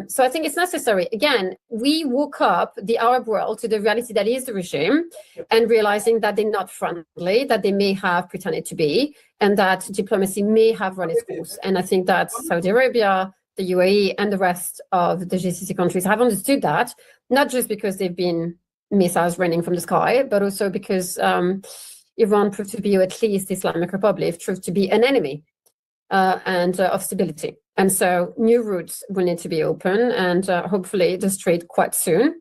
Speaker 9: So I think it's necessary. Again, we woke up the Arab world to the reality that is the regime, and realizing that they're not friendly, that they may have pretended to be, and that diplomacy may have run its course. And I think that Saudi Arabia, the UAE, and the rest of the GCC countries have understood that, not just because they've been missiles raining from the sky, but also because Iran proved to be, or at least the Islamic Republic, proved to be an enemy and of stability. And so new routes will need to be open, and hopefully the strait quite soon.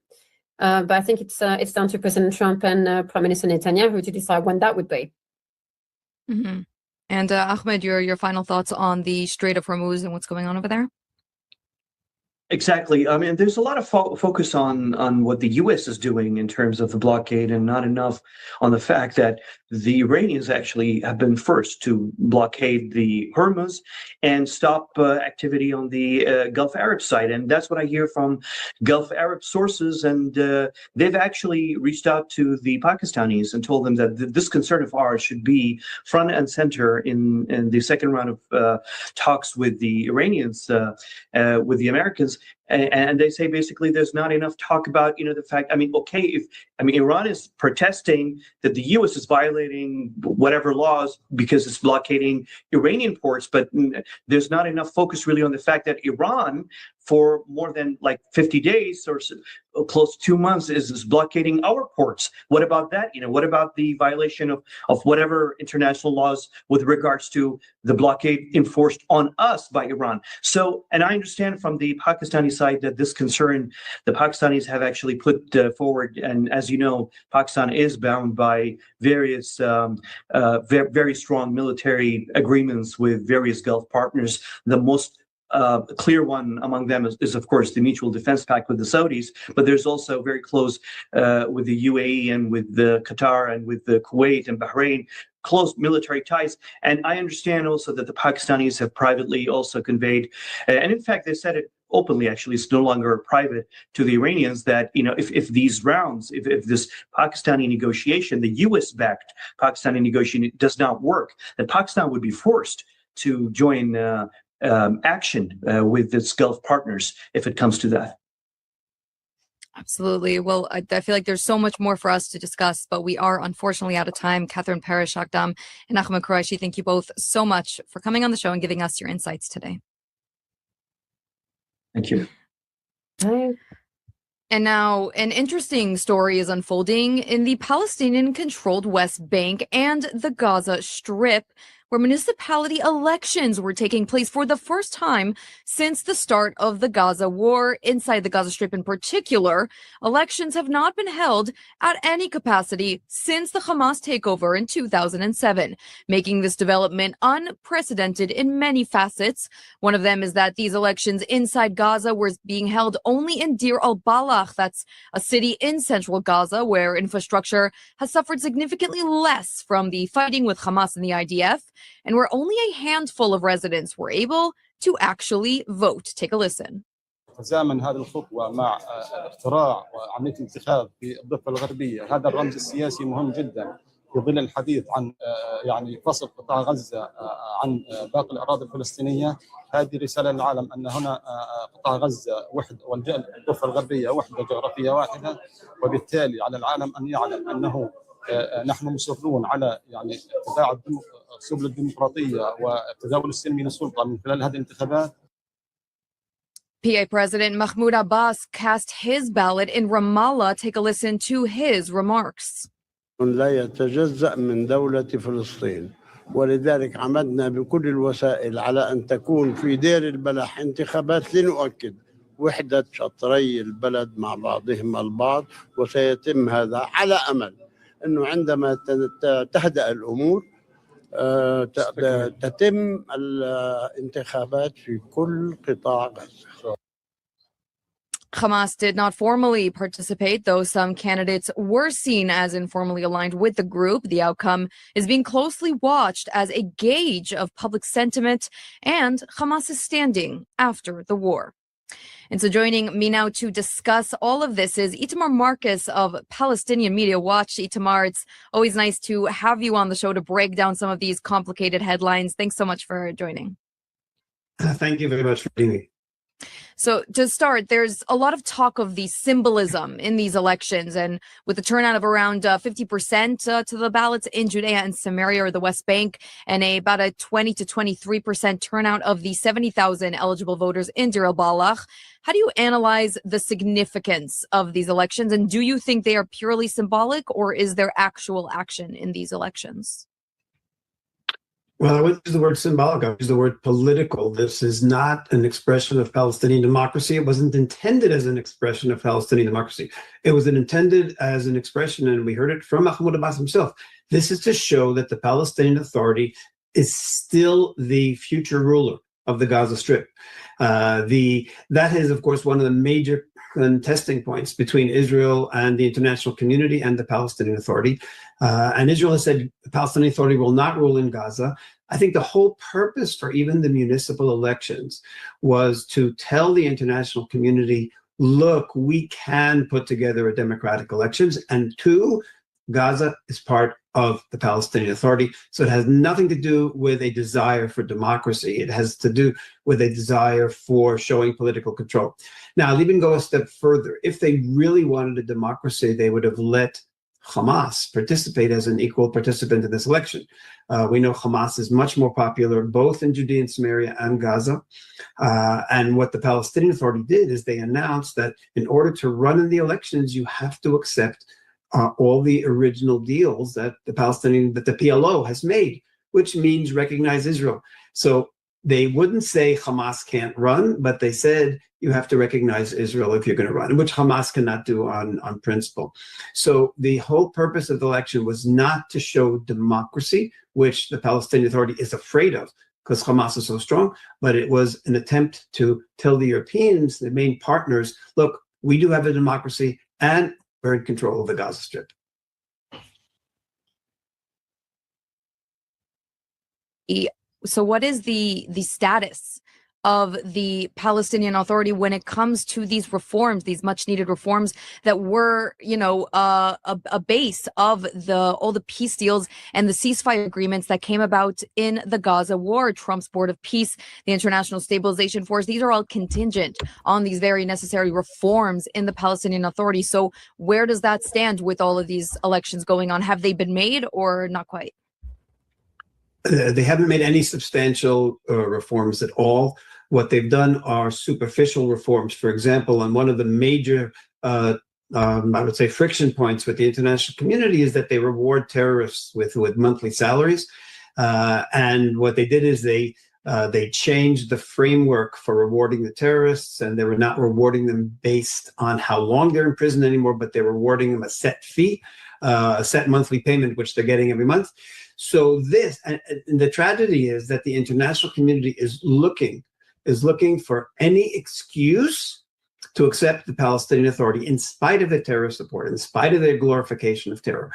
Speaker 9: But I think it's down to President Trump and Prime Minister Netanyahu to decide when that would be.
Speaker 5: Mm-hmm. And Ahmed, your final thoughts on the Strait of Hormuz and what's going on over there?
Speaker 10: Exactly. I mean, there's a lot of focus on what the U.S. is doing in terms of the blockade, and not enough on the fact that the Iranians actually have been first to blockade the Hormuz and stop activity on the Gulf Arab side. And that's what I hear from Gulf Arab sources. And they've actually reached out to the Pakistanis and told them that this concern of ours should be front and center in the second round of talks with the Iranians, with the Americans. And they say basically there's not enough talk about, the fact, Iran is protesting that the U.S. is violating whatever laws because it's blockading Iranian ports, but there's not enough focus really on the fact that Iran, for more than 50 days or close to 2 months, is blockading our ports. What about that? What about the violation of whatever international laws with regards to the blockade enforced on us by Iran? So, and I understand from the Pakistani side that this concern, the Pakistanis have actually put forward, and as you know, Pakistan is bound by various very strong military agreements with various Gulf partners. The most clear one among them is, of course, the Mutual Defense Pact with the Saudis, but there's also very close with the UAE and with the Qatar and with the Kuwait and Bahrain, close military ties. And I understand also that the Pakistanis have privately also conveyed, and in fact, they said it openly, actually, it's no longer private, to the Iranians that, if these rounds, if this Pakistani negotiation, the US-backed Pakistani negotiation does not work, that Pakistan would be forced to join action with its Gulf partners if it comes to that.
Speaker 5: Absolutely. Well, I feel like there's so much more for us to discuss, but we are unfortunately out of time. Catherine Parrish, Akdam, and Ahmed Qureshi, thank you both so much for coming on the show and giving us your insights today.
Speaker 10: Thank you.
Speaker 9: Bye.
Speaker 5: And now an interesting story is unfolding in the Palestinian-controlled West Bank and the Gaza Strip, where municipality elections were taking place for the first time since the start of the Gaza war. Inside the Gaza Strip in particular, elections have not been held at any capacity since the Hamas takeover in 2007, making this development unprecedented in many facets. One of them is that these elections inside Gaza were being held only in Deir al-Balach, that's a city in central Gaza where infrastructure has suffered significantly less from the fighting with Hamas and the IDF, and where only a handful of residents were able to actually vote. Take a listen.
Speaker 11: تزامن هذه الخطوة مع اختراع وعملية الانتخاب في الضفة الغربية. هذا الرمز السياسي مهم جدا في ظل الحديث عن فصل قطاع غزة عن باقي الأراضي الفلسطينية. هذه رسالة للعالم أن هنا قطاع غزة وحدة والضفة الغربية وحدة جغرافية واحدة، وبالتالي على العالم أن يعلم أنه نحن مصرون على اتباع سبل الديمقراطية والتداول السلمي للسلطة من خلال هذه الانتخابات.
Speaker 5: PA President Mahmoud Abbas cast his ballot in Ramallah. Take a listen to his remarks.
Speaker 12: لا يتجزأ من دولة فلسطين، ولذلك عمدنا بكل الوسائل على أن تكون في دير البلح انتخابات لنؤكد وحدة شطري البلد مع بعضهم البعض، وسيتم هذا على أمل أنه عندما تهدأ الأمور تتم الانتخابات في كل قطاع غزة.
Speaker 5: Hamas did not formally participate, though some candidates were seen as informally aligned with the group. The outcome is being closely watched as a gauge of public sentiment and Hamas's standing after the war. And so joining me now to discuss all of this is Itamar Marcus of Palestinian Media Watch. Itamar, it's always nice to have you on the show to break down some of these complicated headlines. Thanks so much for joining.
Speaker 13: Thank you very much for being here.
Speaker 5: So to start, there's a lot of talk of the symbolism in these elections, and with a turnout of around 50% to the ballots in Judea and Samaria or the West Bank, and about a 20 to 23% turnout of the 70,000 eligible voters in Deir al-Balach. How do you analyze the significance of these elections, and do you think they are purely symbolic, or is there actual action in these elections?
Speaker 13: Well, I wouldn't use the word symbolic, I would use the word political. This is not an expression of Palestinian democracy. It wasn't intended as an expression of Palestinian democracy. It was intended as an expression, and we heard it from Mahmoud Abbas himself. This is to show that the Palestinian Authority is still the future ruler. of the Gaza Strip. That is, of course, one of the major contesting points between Israel and the international community and the Palestinian Authority. And Israel has said the Palestinian Authority will not rule in Gaza. I think the whole purpose for even the municipal elections was to tell the international community, look, we can put together a democratic elections. And two, Gaza is part of the Palestinian Authority. So it has nothing to do with a desire for democracy. It has to do with a desire for showing political control. Now, I'll even go a step further. If they really wanted a democracy, they would have let Hamas participate as an equal participant in this election. We know Hamas is much more popular both in Judea and Samaria and Gaza. And what the Palestinian Authority did is they announced that in order to run in the elections, you have to accept all the original deals that the PLO has made, which means recognize Israel. So they wouldn't say Hamas can't run, but they said you have to recognize Israel if you're going to run, which Hamas cannot do on principle. So the whole purpose of the election was not to show democracy, which the Palestinian Authority is afraid of because Hamas is so strong, but it was an attempt to tell the Europeans, the main partners, look, we do have a democracy and we're in control of the Gaza Strip.
Speaker 5: So what is the status of the Palestinian Authority when it comes to these reforms, these much needed reforms that were, a base of all the peace deals and the ceasefire agreements that came about in the Gaza war? Trump's Board of Peace, the International Stabilization Force, these are all contingent on these very necessary reforms in the Palestinian Authority. So where does that stand with all of these elections going on? Have they been made or not quite?
Speaker 13: They haven't made any substantial reforms at all. What they've done are superficial reforms. For example, on one of the major, I would say, friction points with the international community is that they reward terrorists with monthly salaries. And what they did is they changed the framework for rewarding the terrorists, and they were not rewarding them based on how long they're in prison anymore, but they're rewarding them a set fee, a set monthly payment, which they're getting every month. So this, and the tragedy is that the international community is looking for any excuse to accept the Palestinian Authority in spite of their terrorist support, in spite of their glorification of terror,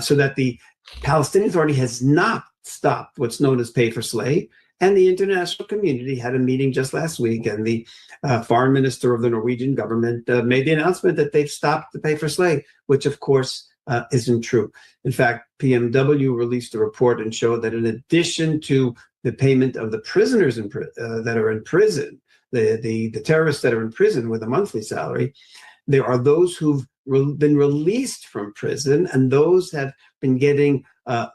Speaker 13: so that the Palestinian Authority has not stopped what's known as pay for slay. And the international community had a meeting just last week, and the foreign minister of the Norwegian government made the announcement that they've stopped the pay for slay, which of course isn't true. In fact, PMW released a report and showed that in addition to the payment of the prisoners that are in prison, the terrorists that are in prison with a monthly salary, there are those who've been released from prison, and those have been getting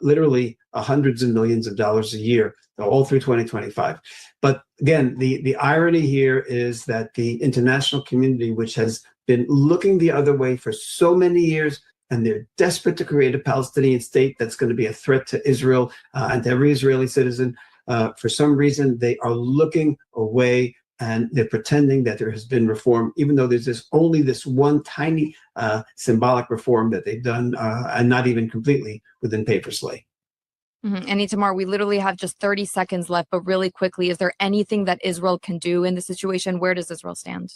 Speaker 13: literally hundreds of millions of dollars a year, all through 2025. But again, the irony here is that the international community, which has been looking the other way for so many years, and they're desperate to create a Palestinian state that's going to be a threat to Israel and to every Israeli citizen. For some reason, they are looking away, and they're pretending that there has been reform, even though there's only this one tiny symbolic reform that they've done, and not even completely within pay for slay.
Speaker 5: Mm-hmm. And Itamar, we literally have just 30 seconds left, but really quickly, is there anything that Israel can do in the situation? Where does Israel stand?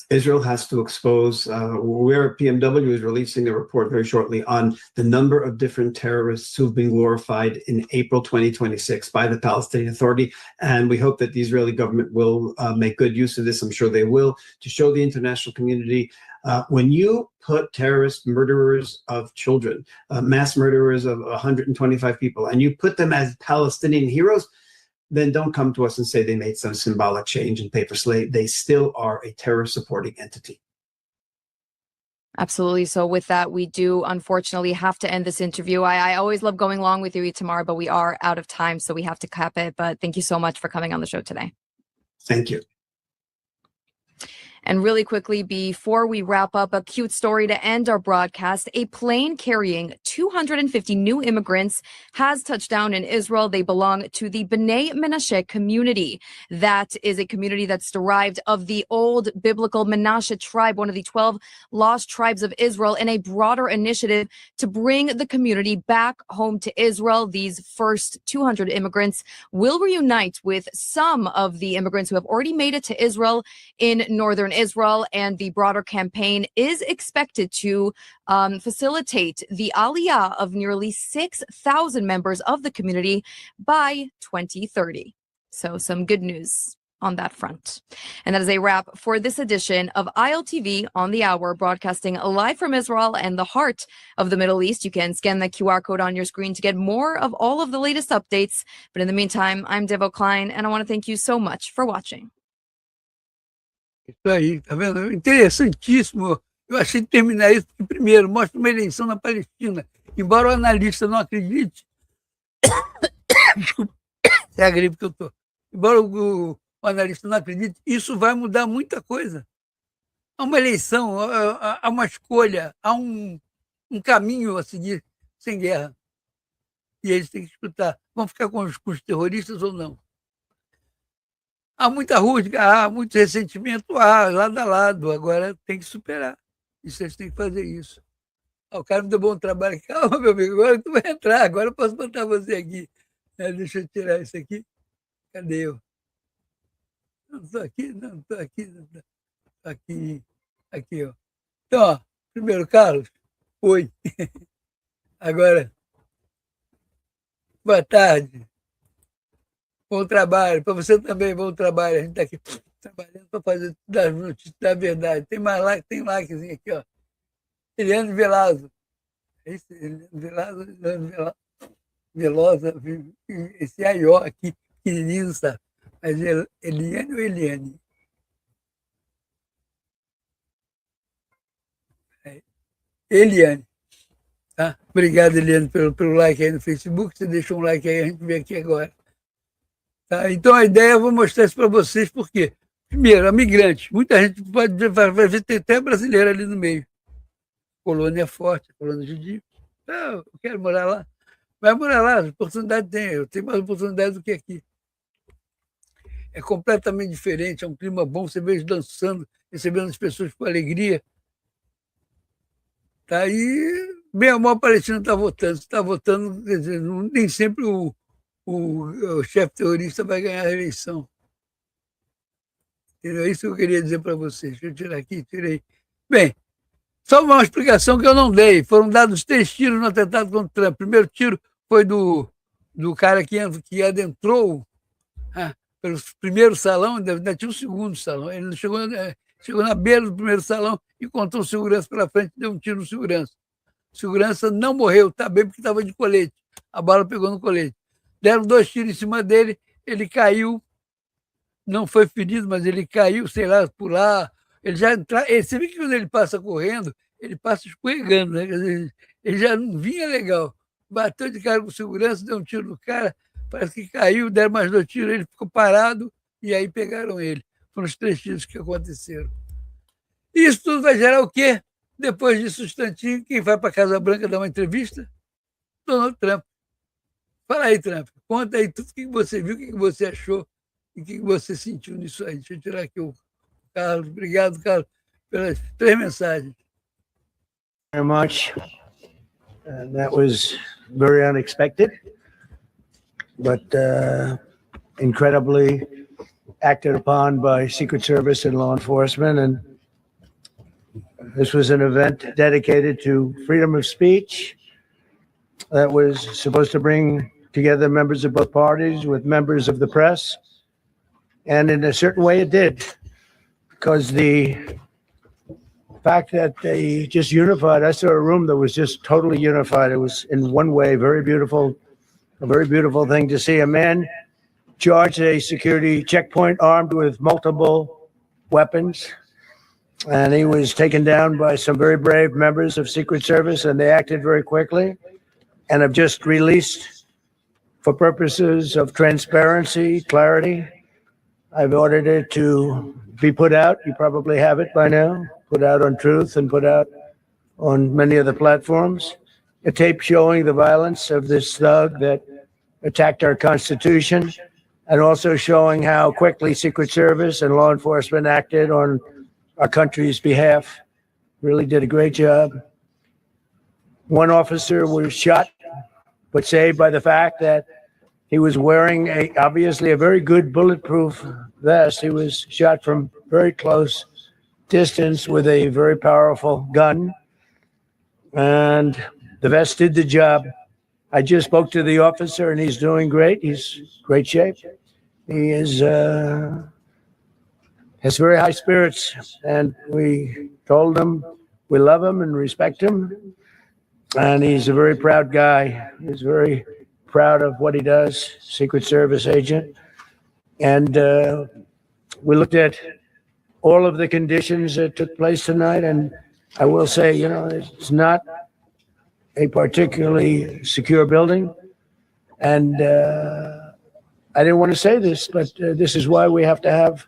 Speaker 13: Israel has to expose, where PMW is releasing a report very shortly on the number of different terrorists who've been glorified in April 2026 by the Palestinian Authority. And we hope that the Israeli government will make good use of this. I'm sure they will, to show the international community, when you put terrorist murderers of children, mass murderers of 125 people, and you put them as Palestinian heroes, then don't come to us and say they made some symbolic change in pay for slay. They still are a terror supporting entity.
Speaker 5: Absolutely. So with that, we do unfortunately have to end this interview. I always love going along with you, Itamar, but we are out of time, so we have to cap it. But thank you so much for coming on the show today.
Speaker 13: Thank you.
Speaker 5: And really quickly, before we wrap up, a cute story to end our broadcast. A plane carrying 250 new immigrants has touched down in Israel. They belong to the Bnei Menashe community. That is a community that's derived of the old biblical Menashe tribe, one of the 12 lost tribes of Israel, in a broader initiative to bring the community back home to Israel. These first 200 immigrants will reunite with some of the immigrants who have already made it to Israel in northern Israel, and the broader campaign is expected to facilitate the aliyah of nearly 6,000 members of the community by 2030. So some good news on that front. And that is a wrap for this edition of ILTV on the Hour, broadcasting live from Israel and the heart of the Middle East. You can scan the QR code on your screen to get more of all of the latest updates. But in the meantime, I'm Devo Klein, and I want to thank you so much for watching.
Speaker 1: Isso aí, tá vendo? Interessantíssimo. Eu achei de terminar isso porque, primeiro, mostra uma eleição na Palestina. Embora o analista não acredite, desculpa, é a gripe que eu tô. Embora o analista não acredite, isso vai mudar muita coisa. Há uma eleição, há uma escolha, há um caminho a seguir sem guerra. E eles têm que escutar. Vão ficar com os terroristas ou não? Há muita rusga, há muito ressentimento, lado a lado. Agora tem que superar. Isso eles têm que fazer isso. O cara me deu bom trabalho. Calma, meu amigo, agora tu vai entrar. Agora eu posso botar você aqui. Deixa eu tirar isso aqui. Cadê eu? Não estou aqui, não estou aqui. Não tô aqui, aqui, ó. Então, ó, primeiro, Carlos. Oi. Agora, boa tarde. Bom trabalho. Para você também, bom trabalho. A gente está aqui trabalhando para fazer das notícias da verdade. Tem mais like, tem likezinho aqui, ó. Eliane Velosa. Velosa, esse aió aqui, pequenininho, sabe? Mas Eliane ou Eliane? Eliane. Tá? Obrigado, Eliane, pelo like aí no Facebook. Você deixou um like aí, a gente vê aqui agora. Tá? Então, a ideia, eu vou mostrar isso para vocês, por quê? Primeiro, a migrante. Muita gente pode ver, tem até brasileiro ali no meio. Colônia forte, colônia judia. Eu quero morar lá. Vai morar lá, oportunidade tem. Eu tenho mais oportunidade do que aqui. É completamente diferente, é um clima bom, você vê eles dançando, recebendo as pessoas com alegria. Tá? E bem ou mal, a Palestina está votando. Se está votando, quer dizer, nem sempre o chefe terrorista vai ganhar a eleição. Entendeu? É isso que eu queria dizer para vocês. Deixa eu tirar aqui, tirei. Bem, só uma explicação que eu não dei. Foram dados 3 tiros no atentado contra o Trump. O primeiro tiro foi do cara que adentrou pelo primeiro salão, ainda tinha um segundo salão. Ele chegou na beira do primeiro salão e encontrou o segurança pela frente e deu um tiro no segurança. O segurança não morreu, está bem porque estava de colete. A bala pegou no colete. Deram 2 tiros em cima dele, ele caiu, não foi ferido, mas ele caiu, sei lá, por lá. Ele já entra... Você vê que quando ele passa correndo, ele passa escorregando, né? Quer dizer, ele já não vinha legal. Bateu de cara com segurança, deu um tiro no cara, parece que caiu, deram mais 2 tiros, ele ficou parado e aí pegaram ele. Foram os 3 tiros que aconteceram. Isso tudo vai gerar o quê? Depois disso, um instantinho, quem vai para a Casa Branca dar uma entrevista? Donald Trump. Fala aí, Trump. Conta aí tudo o que você viu, o que você achou e o que você sentiu nisso aí. Deixa eu tirar aqui o Carlos. Obrigado, Carlos, pelas 3 mensagens.
Speaker 14: Very much. That was very unexpected, but incredibly acted upon by Secret Service and law enforcement. And this was an event dedicated to freedom of speech that was supposed to bring together members of both parties with members of the press. And in a certain way it did, because the fact that they just unified, I saw a room that was just totally unified. It was in one way, very beautiful, a very beautiful thing to see a man charge a security checkpoint armed with multiple weapons. And he was taken down by some very brave members of Secret Service, and they acted very quickly and have just released, for purposes of transparency, clarity, I've ordered it to be put out. You probably have it by now, put out on Truth and put out on many of the platforms. a tape showing the violence of this thug that attacked our Constitution, and also showing how quickly Secret Service and law enforcement acted on our country's behalf. Really did a great job. One officer was shot, but saved by the fact that he was wearing obviously a very good bulletproof vest. He was shot from very close distance with a very powerful gun, and the vest did the job. I just spoke to the officer, and he's doing great. He's great shape. He has very high spirits, and we told him we love him and respect him, and he's a very proud guy. He's very proud of what he does, Secret Service agent. And we looked at all of the conditions that took place tonight, and I will say, you know, it's not a particularly secure building. And I didn't want to say this, but this is why we have to have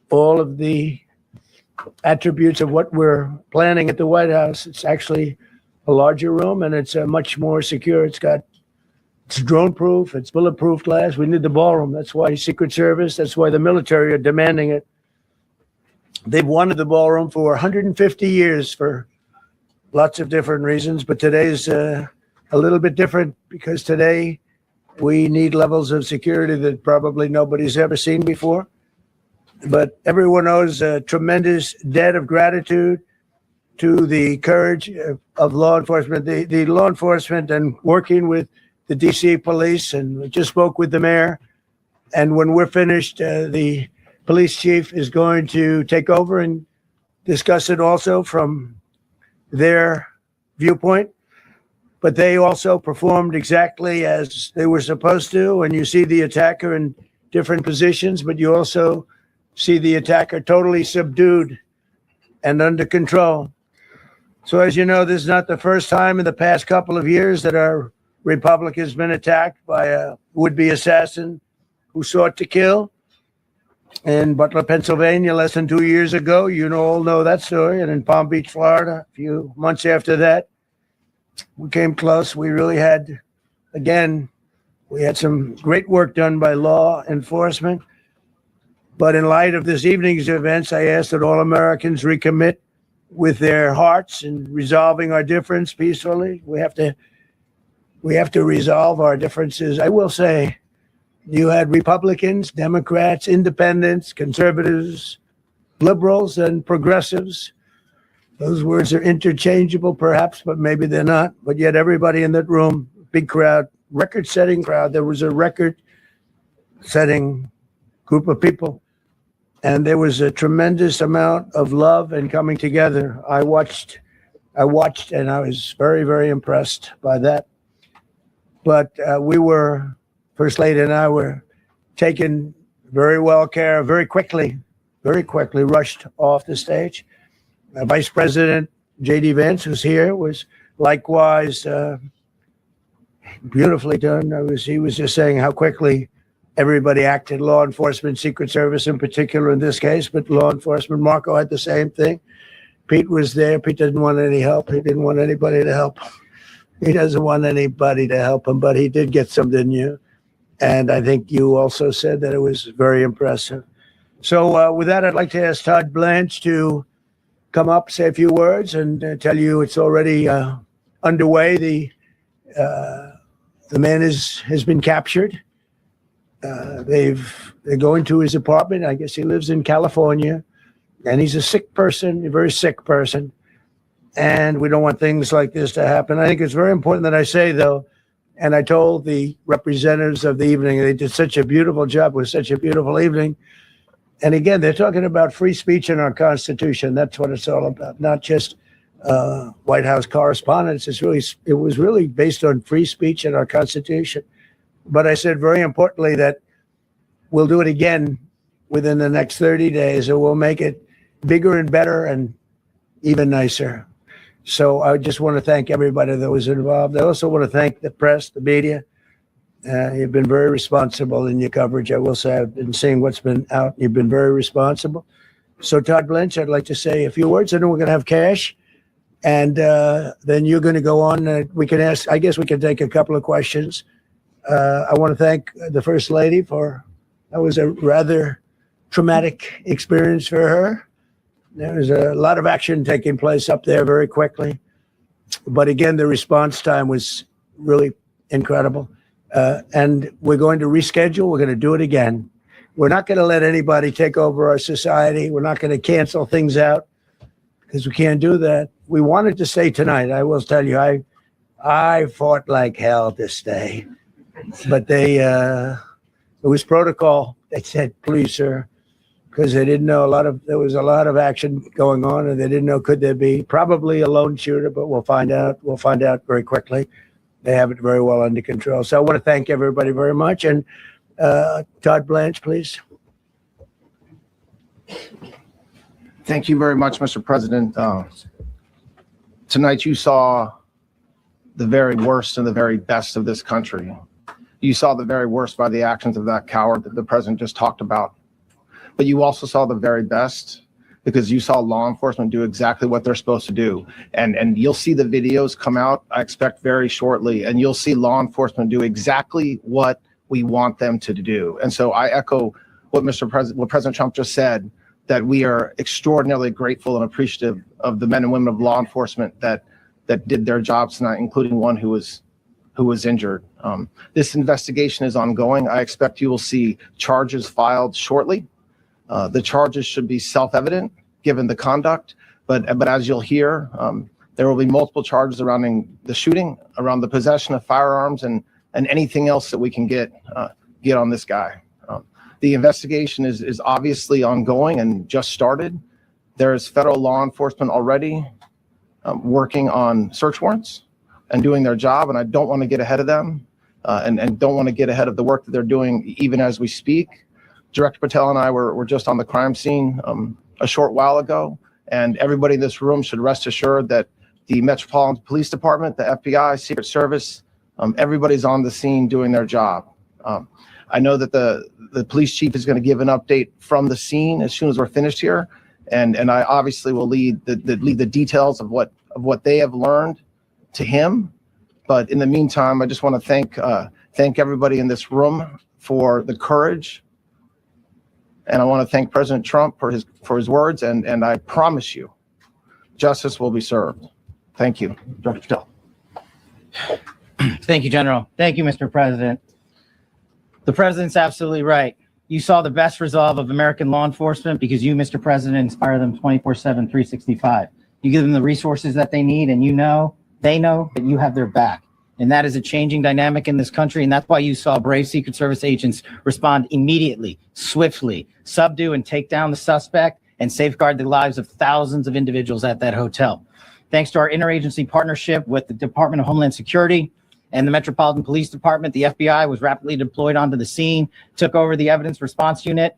Speaker 14: all of the attributes of what we're planning at the White House. It's actually a larger room, and it's much more secure. It's drone proof, it's bulletproof glass. We need the ballroom. That's why Secret Service, that's why the military are demanding it. They've wanted the ballroom for 150 years for lots of different reasons, but today's a little bit different, because today we need levels of security that probably nobody's ever seen before. But everyone owes a tremendous debt of gratitude to the courage of law enforcement, the law enforcement, and working with the DC police. And we just spoke with the mayor. And when we're finished, the police chief is going to take over and discuss it also from their viewpoint. But they also performed exactly as they were supposed to. And you see the attacker in different positions, but you also see the attacker totally subdued and under control. So as you know, this is not the first time in the past couple of years that our republic has been attacked by a would-be assassin who sought to kill. In Butler, Pennsylvania, less than 2 years ago, you all know that story. And in Palm Beach, Florida, a few months after that, we came close. We really had, again, we had some great work done by law enforcement. But in light of this evening's events, I ask that all Americans recommit with their hearts in resolving our difference peacefully. We have to resolve our differences. I will say, you had Republicans, Democrats, independents, conservatives, liberals, and progressives. Those words are interchangeable, perhaps, but maybe they're not. But yet everybody in that room, big crowd, record-setting crowd. There was a record-setting group of people. And there was a tremendous amount of love and coming together. I watched, and I was very, very impressed by that. But we were, First Lady and I were taken very well care of, very quickly rushed off the stage. Vice President J.D. Vance, who's here, was likewise beautifully done. He was just saying how quickly everybody acted, law enforcement, Secret Service in particular in this case, but law enforcement. Marco had the same thing. Pete was there. Pete didn't want any help. He didn't want anybody to help. He doesn't want anybody to help him, but he did get some, didn't you? And I think you also said that it was very impressive. So with that, I'd like to ask Todd Blanche to come up, say a few words, and tell you it's already underway. The man has been captured. They're going to his apartment. I guess he lives in California, and he's a sick person, a very sick person. And we don't want things like this to happen. I think it's very important that I say, though, and I told the representatives of the evening, they did such a beautiful job. It was such a beautiful evening. And again, they're talking about free speech in our Constitution. That's what it's all about, not just White House correspondence. It was really based on free speech in our Constitution. But I said very importantly that we'll do it again within the next 30 days, and we'll make it bigger and better and even nicer. So I just want to thank everybody that was involved. I also want to thank the press, the media. You've been very responsible in your coverage. I will say I've been seeing what's been out. You've been very responsible. So Todd Blanche, I'd like to say a few words. I know we're going to have cash, And then you're going to go on. We can ask, I guess we can take a couple of questions. I want to thank the First Lady that was a rather traumatic experience for her. There was a lot of action taking place up there very quickly. But again, the response time was really incredible. And we're going to reschedule. We're going to do it again. We're not going to let anybody take over our society. We're not going to cancel things out because we can't do that. We wanted to stay tonight. I will tell you, I fought like hell to stay. But it was protocol. They said, please, sir, because they didn't know there was a lot of action going on, and they didn't know, could there be probably a lone shooter, but we'll find out. We'll find out very quickly. They have it very well under control. So I want to thank everybody very much. And Todd Blanche, please.
Speaker 15: Thank you very much, Mr. President. Tonight you saw the very worst and the very best of this country. You saw the very worst by the actions of that coward that the president just talked about. But you also saw the very best because you saw law enforcement do exactly what they're supposed to do. And you'll see the videos come out, I expect, very shortly, and you'll see law enforcement do exactly what we want them to do. And so I echo what President Trump just said, that we are extraordinarily grateful and appreciative of the men and women of law enforcement that did their jobs tonight, including one who was injured. This investigation is ongoing. I expect you will see charges filed shortly. The charges should be self-evident given the conduct, but as you'll hear, there will be multiple charges surrounding the shooting, around the possession of firearms, and anything else that we can get on this guy. The investigation is obviously ongoing and just started. There is federal law enforcement already working on search warrants and doing their job, and I don't want to get ahead of them and don't want to get ahead of the work that they're doing even as we speak. Director Patel and I were just on the crime scene a short while ago, and everybody in this room should rest assured that the Metropolitan Police Department, the FBI, Secret Service, everybody's on the scene doing their job. I know that the police chief is going to give an update from the scene as soon as we're finished here, and I obviously will lead the details of what they have learned to him. But in the meantime, I just want to thank everybody in this room for the courage, and I want to thank President Trump for his words, and I promise you, justice will be served. Thank you, Dr. Patel.
Speaker 16: Thank you, General. Thank you, Mr. President. The president's absolutely right. You saw the best resolve of American law enforcement because you, Mr. President, inspire them 24/7, 365. You give them the resources that they need, and they know that you have their back. And that is a changing dynamic in this country, and that's why you saw brave Secret Service agents respond immediately, swiftly, subdue and take down the suspect, and safeguard the lives of thousands of individuals at that hotel. Thanks to our interagency partnership with the Department of Homeland Security and the Metropolitan Police Department, the FBI was rapidly deployed onto the scene, took over the evidence response unit,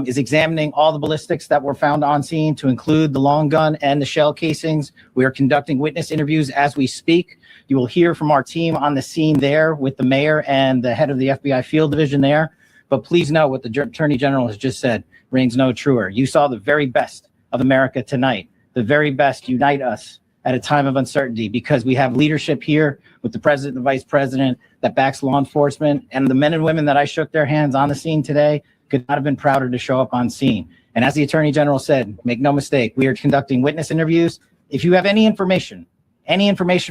Speaker 16: is examining all the ballistics that were found on scene, to include the long gun and the shell casings. We are conducting witness interviews as we speak. You will hear from our team on the scene there with the mayor and the head of the FBI field division there. But please know what the Attorney General has just said rings no truer. You saw the very best of America tonight. The very best unite us at a time of uncertainty, because we have leadership here with the president and the vice president that backs law enforcement, and the men and women that I shook their hands on the scene today could not have been prouder to show up on scene. And as the Attorney General said, make no mistake, we are conducting witness interviews. If you have any information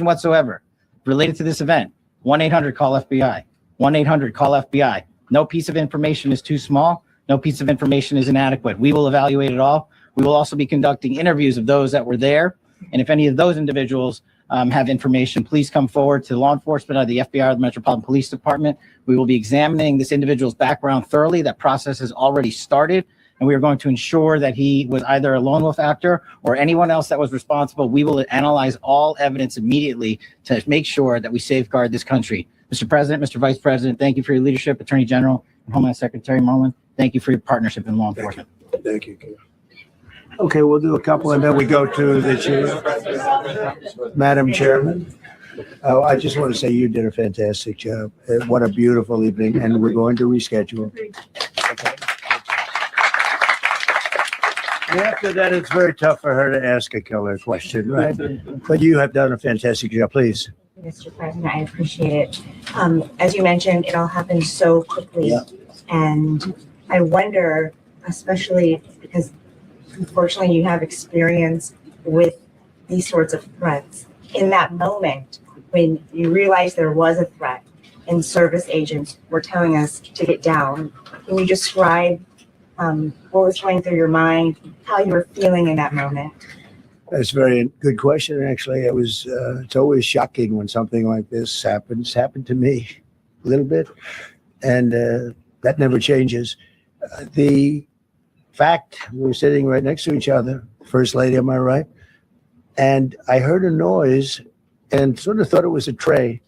Speaker 16: whatsoever related to this event, 1-800-CALL-FBI, 1-800-CALL-FBI. No piece of information is too small. No piece of information is inadequate. We will evaluate it all. We will also be conducting interviews of those that were there. And if any of those individuals have information, please come forward to law enforcement or the FBI or the Metropolitan Police Department. We will be examining this individual's background thoroughly. That process has already started, and we are going to ensure that he was either a lone wolf actor or anyone else that was responsible. We will analyze all evidence immediately to make sure that we safeguard this country. Mr. President, Mr. Vice President, thank you for your leadership. Attorney General and Homeland Secretary Marlin, thank you for your partnership in law enforcement.
Speaker 14: Thank you. Okay, we'll do a couple and then we go to the chair. Madam Chairman, I just want to say you did a fantastic job. What a beautiful evening, and we're going to reschedule. Okay. After that, it's very tough for her to ask a killer question, right? But you have done a fantastic job. Please.
Speaker 17: Mr. President, I appreciate it. As you mentioned, it all happened so quickly.
Speaker 14: Yeah.
Speaker 17: And I wonder, especially because unfortunately you have experience with these sorts of threats, in that moment when you realized there was a threat and service agents were telling us to get down, can you describe what was going through your mind, how you were feeling in that moment?
Speaker 14: That's a very good question. Actually, it's always shocking when something like this happens. Happened to me a little bit, and that never changes. The fact we were sitting right next to each other, First Lady on my right, and I heard a noise and sort of thought it was a tray.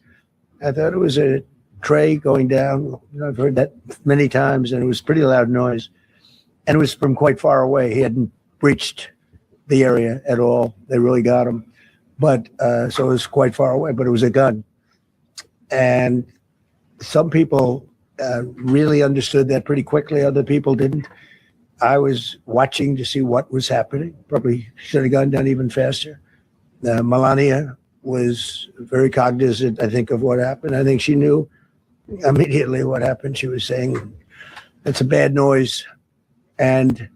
Speaker 14: I thought it was a tray going down. I've heard that many times, and it was a pretty loud noise. And it was from quite far away. He hadn't breached the area at all. They really got him. But so it was quite far away, but it was a gun. And some people really understood that pretty quickly. Other people didn't. I was watching to see what was happening. Probably should have gone down even faster. Melania was very cognizant, I think, of what happened. I think she knew immediately what happened. She was saying, it's a bad noise. And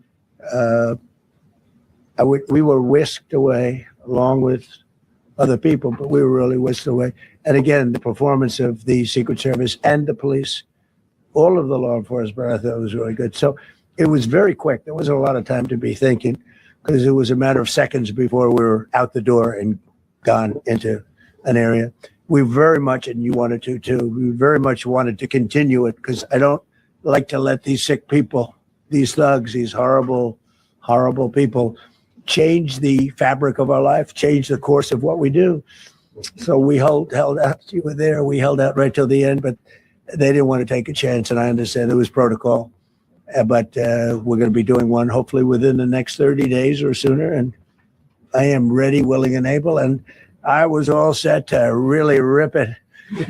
Speaker 14: we were whisked away along with other people, but we were really whisked away. And again, the performance of the Secret Service and the police, all of the law enforcement, I thought was really good. So it was very quick. There wasn't a lot of time to be thinking because it was a matter of seconds before we were out the door and gone into an area. We very much, and you wanted to too, we very much wanted to continue it because I don't like to let these sick people, these thugs, these horrible, horrible people change the fabric of our life, change the course of what we do. So we held out. You were there. We held out right till the end, but they didn't want to take a chance, and I understand it was protocol. But we're going to be doing one hopefully within the next 30 days or sooner, and I am ready, willing, and able. And I was all set to really rip it.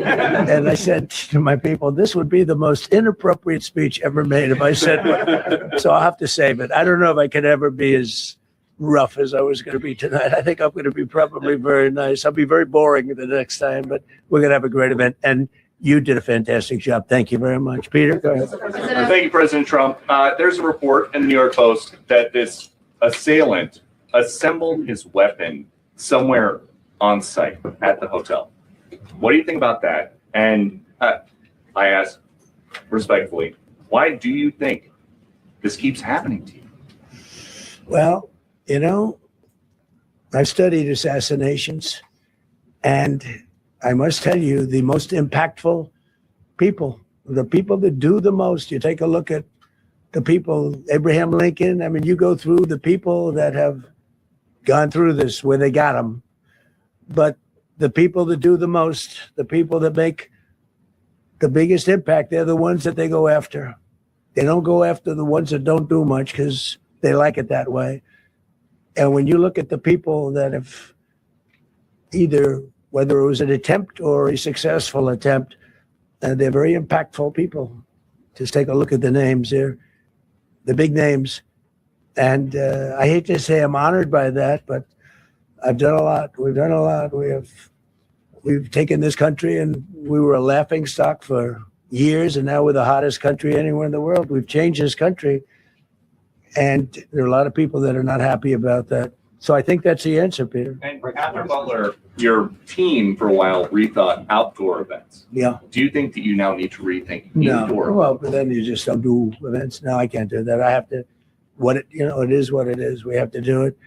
Speaker 14: And I said to my people, this would be the most inappropriate speech ever made if I said what. So I'll have to save it. I don't know if I could ever be as rough as I was going to be tonight. I think I'm going to be probably very nice. I'll be very boring the next time, but we're going to have a great event. And you did a fantastic job. Thank you very much. Peter, go ahead.
Speaker 18: Thank you, President Trump. There's a report in the New York Post that this assailant assembled his weapon somewhere on site at the hotel. What do you think about that? And I ask respectfully, why do you think this keeps happening to you?
Speaker 14: Well, you know, I've studied assassinations, and I must tell you, the most impactful people, the people that do the most, you take a look at the people, Abraham Lincoln, I mean, you go through the people that have gone through this where they got them, but the people that do the most, the people that make the biggest impact, they're the ones that they go after. They don't go after the ones that don't do much because they like it that way. And when you look at the people that have either, whether it was an attempt or a successful attempt, they're very impactful people. Just take a look at the names there, the big names. And I hate to say I'm honored by that, but I've done a lot. We've done a lot. We've taken this country, and we were a laughing stock for years, and now we're the hottest country anywhere in the world. We've changed this country, and there are a lot of people that are not happy about that. So I think that's the answer, Peter.
Speaker 18: And after Butler, your team for a while rethought outdoor events.
Speaker 14: Yeah.
Speaker 18: Do you think that you now need to rethink
Speaker 14: No.
Speaker 18: indoor?
Speaker 14: Well, but then you just don't do events. No, I can't do that. I have to. It is what it is. We have to do it.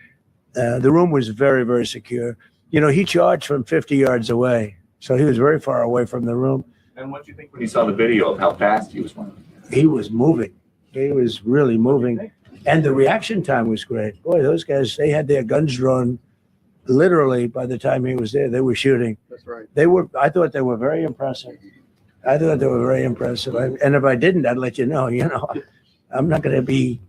Speaker 14: The room was very, very secure. You know, he charged from 50 yards away, so he was very far away from the room.
Speaker 18: And what do you think when you saw the video of how fast he was running?
Speaker 14: He was moving. He was really moving. And the reaction time was great. Boy, those guys, they had their guns drawn literally by the time he was there. They were shooting.
Speaker 11: That's right.
Speaker 14: I thought they were very impressive. And if I didn't, I'd let you know. I'm not going to be,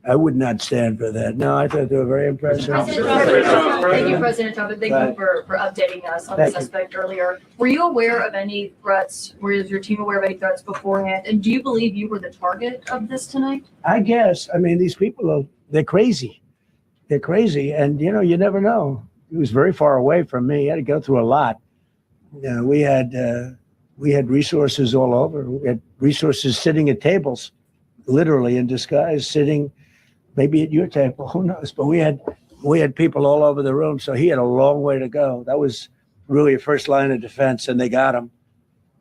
Speaker 14: I would not stand for that. No, I thought they were very impressive.
Speaker 19: Thank you, President Trump, and thank you for updating us on the suspect earlier. Were you aware of any threats? Was your team aware of any threats beforehand? And do you believe you were the target of this tonight?
Speaker 14: I guess. I mean, these people they're crazy. They're crazy. And, you know, you never know. He was very far away from me. He had to go through a lot. We had resources all over. We had resources sitting at tables, literally in disguise, sitting maybe at your table, who knows? But we had people all over the room, so he had a long way to go. That was really a first line of defense, and they got him.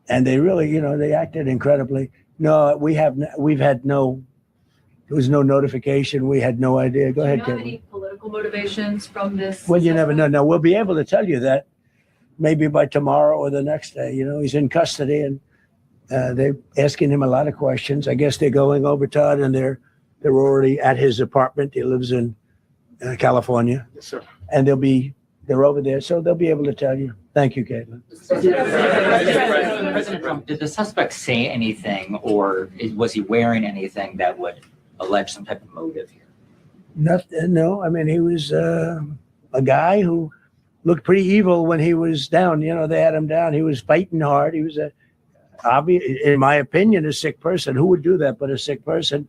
Speaker 14: And they really, you know, they acted incredibly. No, there was no notification. We had no idea. Go ahead,
Speaker 19: Do you have
Speaker 14: Kevin.
Speaker 19: any political motivations from this?
Speaker 14: Well, you never know. Now, we'll be able to tell you that maybe by tomorrow or the next day. You know, he's in custody, and they're asking him a lot of questions. I guess they're going over, Todd, and they're already at his apartment. He lives in California.
Speaker 11: Yes, sir.
Speaker 14: And they're over there, so they'll be able to tell you. Thank you, Caitlin.
Speaker 20: President Trump, did the suspect say anything, or was he wearing anything that would allege some type of motive here?
Speaker 14: Nothing. No, I mean, he was a guy who looked pretty evil when he was down. You know, they had him down. He was fighting hard. He was in my opinion, a sick person. Who would do that but a sick person?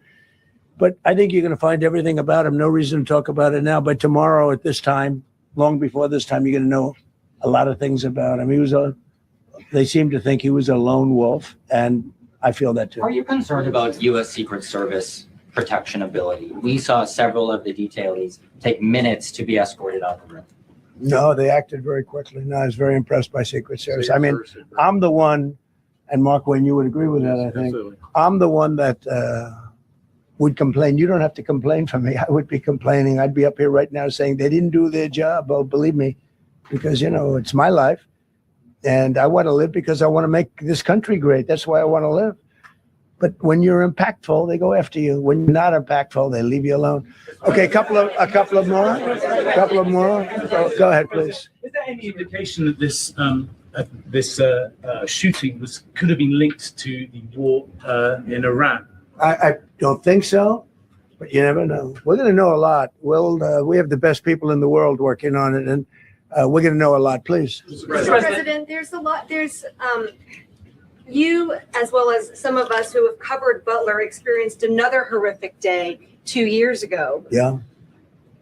Speaker 14: But I think you're going to find everything about him. No reason to talk about it now. But tomorrow at this time, long before this time, you're going to know a lot of things about him. They seem to think he was a lone wolf, and I feel that too.
Speaker 20: Are you concerned about U.S. Secret Service protection ability? We saw several of the detailees take minutes to be escorted out the room.
Speaker 14: No, they acted very quickly. No, I was very impressed by Secret Service. I mean, I'm the one, and Mark Wayne, you would agree with that, I think.
Speaker 11: Absolutely.
Speaker 14: I'm the one that would complain. You don't have to complain for me. I would be complaining. I'd be up here right now saying they didn't do their job. Oh, believe me, because, you know, it's my life. And I want to live because I want to make this country great. That's why I want to live. But when you're impactful, they go after you. When you're not impactful, they leave you alone. Okay, a couple of more. Go ahead, please.
Speaker 2: Is there any indication that this shooting could have been linked to the war in Iran?
Speaker 14: I don't think so, but you never know. We're going to know a lot. We have the best people in the world working on it, and we're going to know a lot. Please.
Speaker 21: Mr. President, there's a lot. There's you, as well as some of us who have covered Butler, experienced another horrific day 2 years ago.
Speaker 14: Yeah.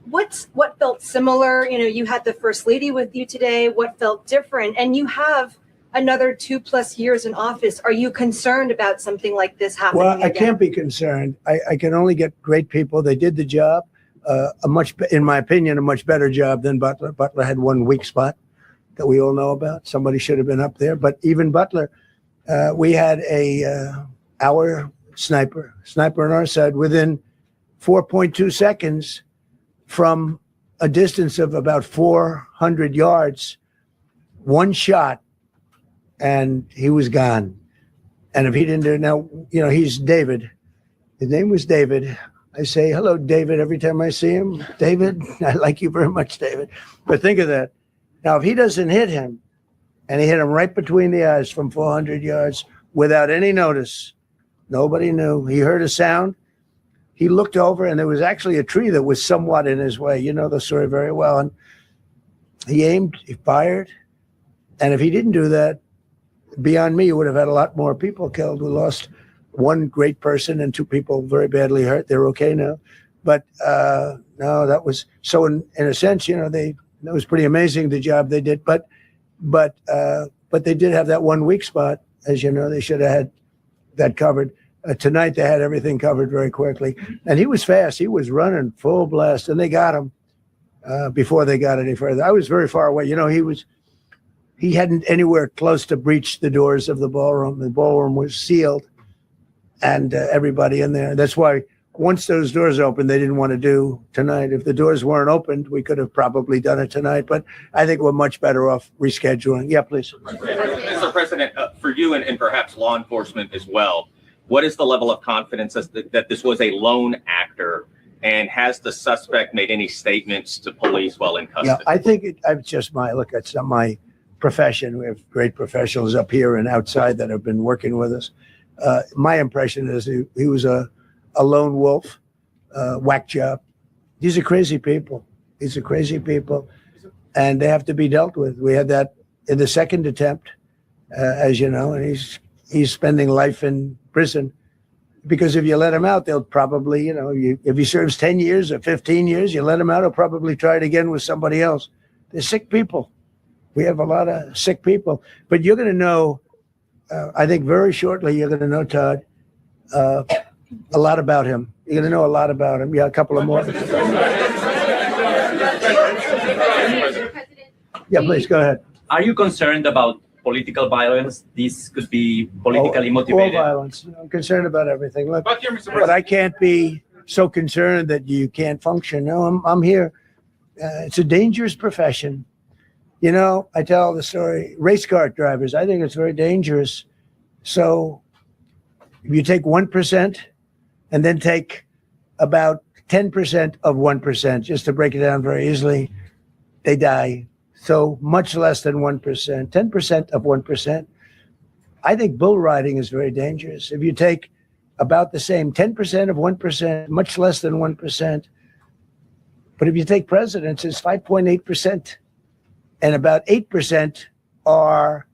Speaker 21: What felt similar? You know, you had the First Lady with you today. What felt different? And you have another 2+ years in office. Are you concerned about something like this happening
Speaker 14: Well, I
Speaker 21: again?
Speaker 14: can't be concerned. I can only get great people. They did the job, in my opinion, a much better job than Butler. Butler had one weak spot that we all know about. Somebody should have been up there. But even Butler, we had our sniper on our side within 4.2 seconds from a distance of about 400 yards, one shot, and he was gone. And if he didn't do it now, you know, he's David. His name was David. I say, hello, David, every time I see him. David, I like you very much, David. But think of that. Now, if he doesn't hit him, and he hit him right between the eyes from 400 yards without any notice, nobody knew. He heard a sound. He looked over, and there was actually a tree that was somewhat in his way. You know the story very well. And he aimed, he fired. And if he didn't do that, beyond me, you would have had a lot more people killed. We lost one great person and 2 people very badly hurt. They're okay now. But no, that was so in a sense, you know, it was pretty amazing the job they did. But they did have that one weak spot. As you know, they should have had that covered. Tonight, they had everything covered very quickly. And he was fast. He was running full blast, and they got him before they got any further. I was very far away. You know, he hadn't anywhere close to breach the doors of the ballroom. The ballroom was sealed, and everybody in there. That's why once those doors opened, they didn't want to do tonight. If the doors weren't opened, we could have probably done it tonight. But I think we're much better off rescheduling. Yeah, please.
Speaker 18: Mr. President, for you and perhaps law enforcement as well, what is the level of confidence that this was a lone actor? And has the suspect made any statements to police while in custody?
Speaker 14: Yeah, I think it's just it's not my profession. We have great professionals up here and outside that have been working with us. My impression is he was a lone wolf, whack job. These are crazy people. And they have to be dealt with. We had that in the second attempt, as you know, and he's spending life in prison because if you let him out, they'll probably, if he serves 10 years or 15 years, you let him out, he'll probably try it again with somebody else. They're sick people. We have a lot of sick people. But you're going to know, I think very shortly, you're going to know, Todd, a lot about him. You're going to know a lot about him. Yeah, a couple of more. Yeah, please, go ahead.
Speaker 4: Are you concerned about political violence? This could be politically motivated.
Speaker 14: All violence. I'm concerned about everything. Look, but I can't be so concerned that you can't function. No, I'm here. It's a dangerous profession. I tell the story, race car drivers, I think it's very dangerous. So if you take 1% and then take about 10% of 1%, just to break it down very easily, they die. So much less than 1%, 10% of 1%. I think bull riding is very dangerous. If you take about the same 10% of 1%, much less than 1%. But if you take presidents, it's 5.8%. And about 8% are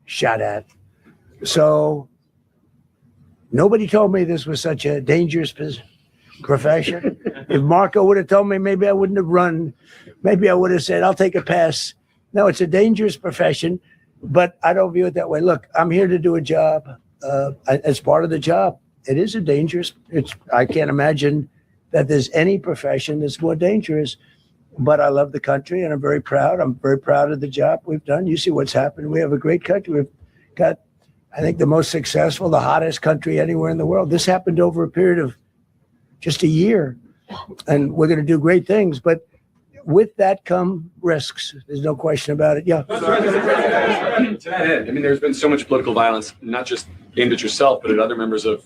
Speaker 14: shot at. So nobody told me this was such a dangerous profession. If Marco would have told me, maybe I wouldn't have run. Maybe I would have said, I'll take a pass. No, it's a dangerous profession, but I don't view it that way. Look, I'm here to do a job. As part of the job, it is a dangerous, I can't imagine that there's any profession that's more dangerous, but I love the country and I'm very proud. I'm very proud of the job we've done. You see what's happened. We have a great country. We've got, I think, the most successful, the hottest country anywhere in the world. This happened over a period of just a year, and we're going to do great things. But with that come risks. There's no question about it. Yeah.
Speaker 22: To that end, I mean, there's been so much political violence, not just aimed at yourself, but at other members of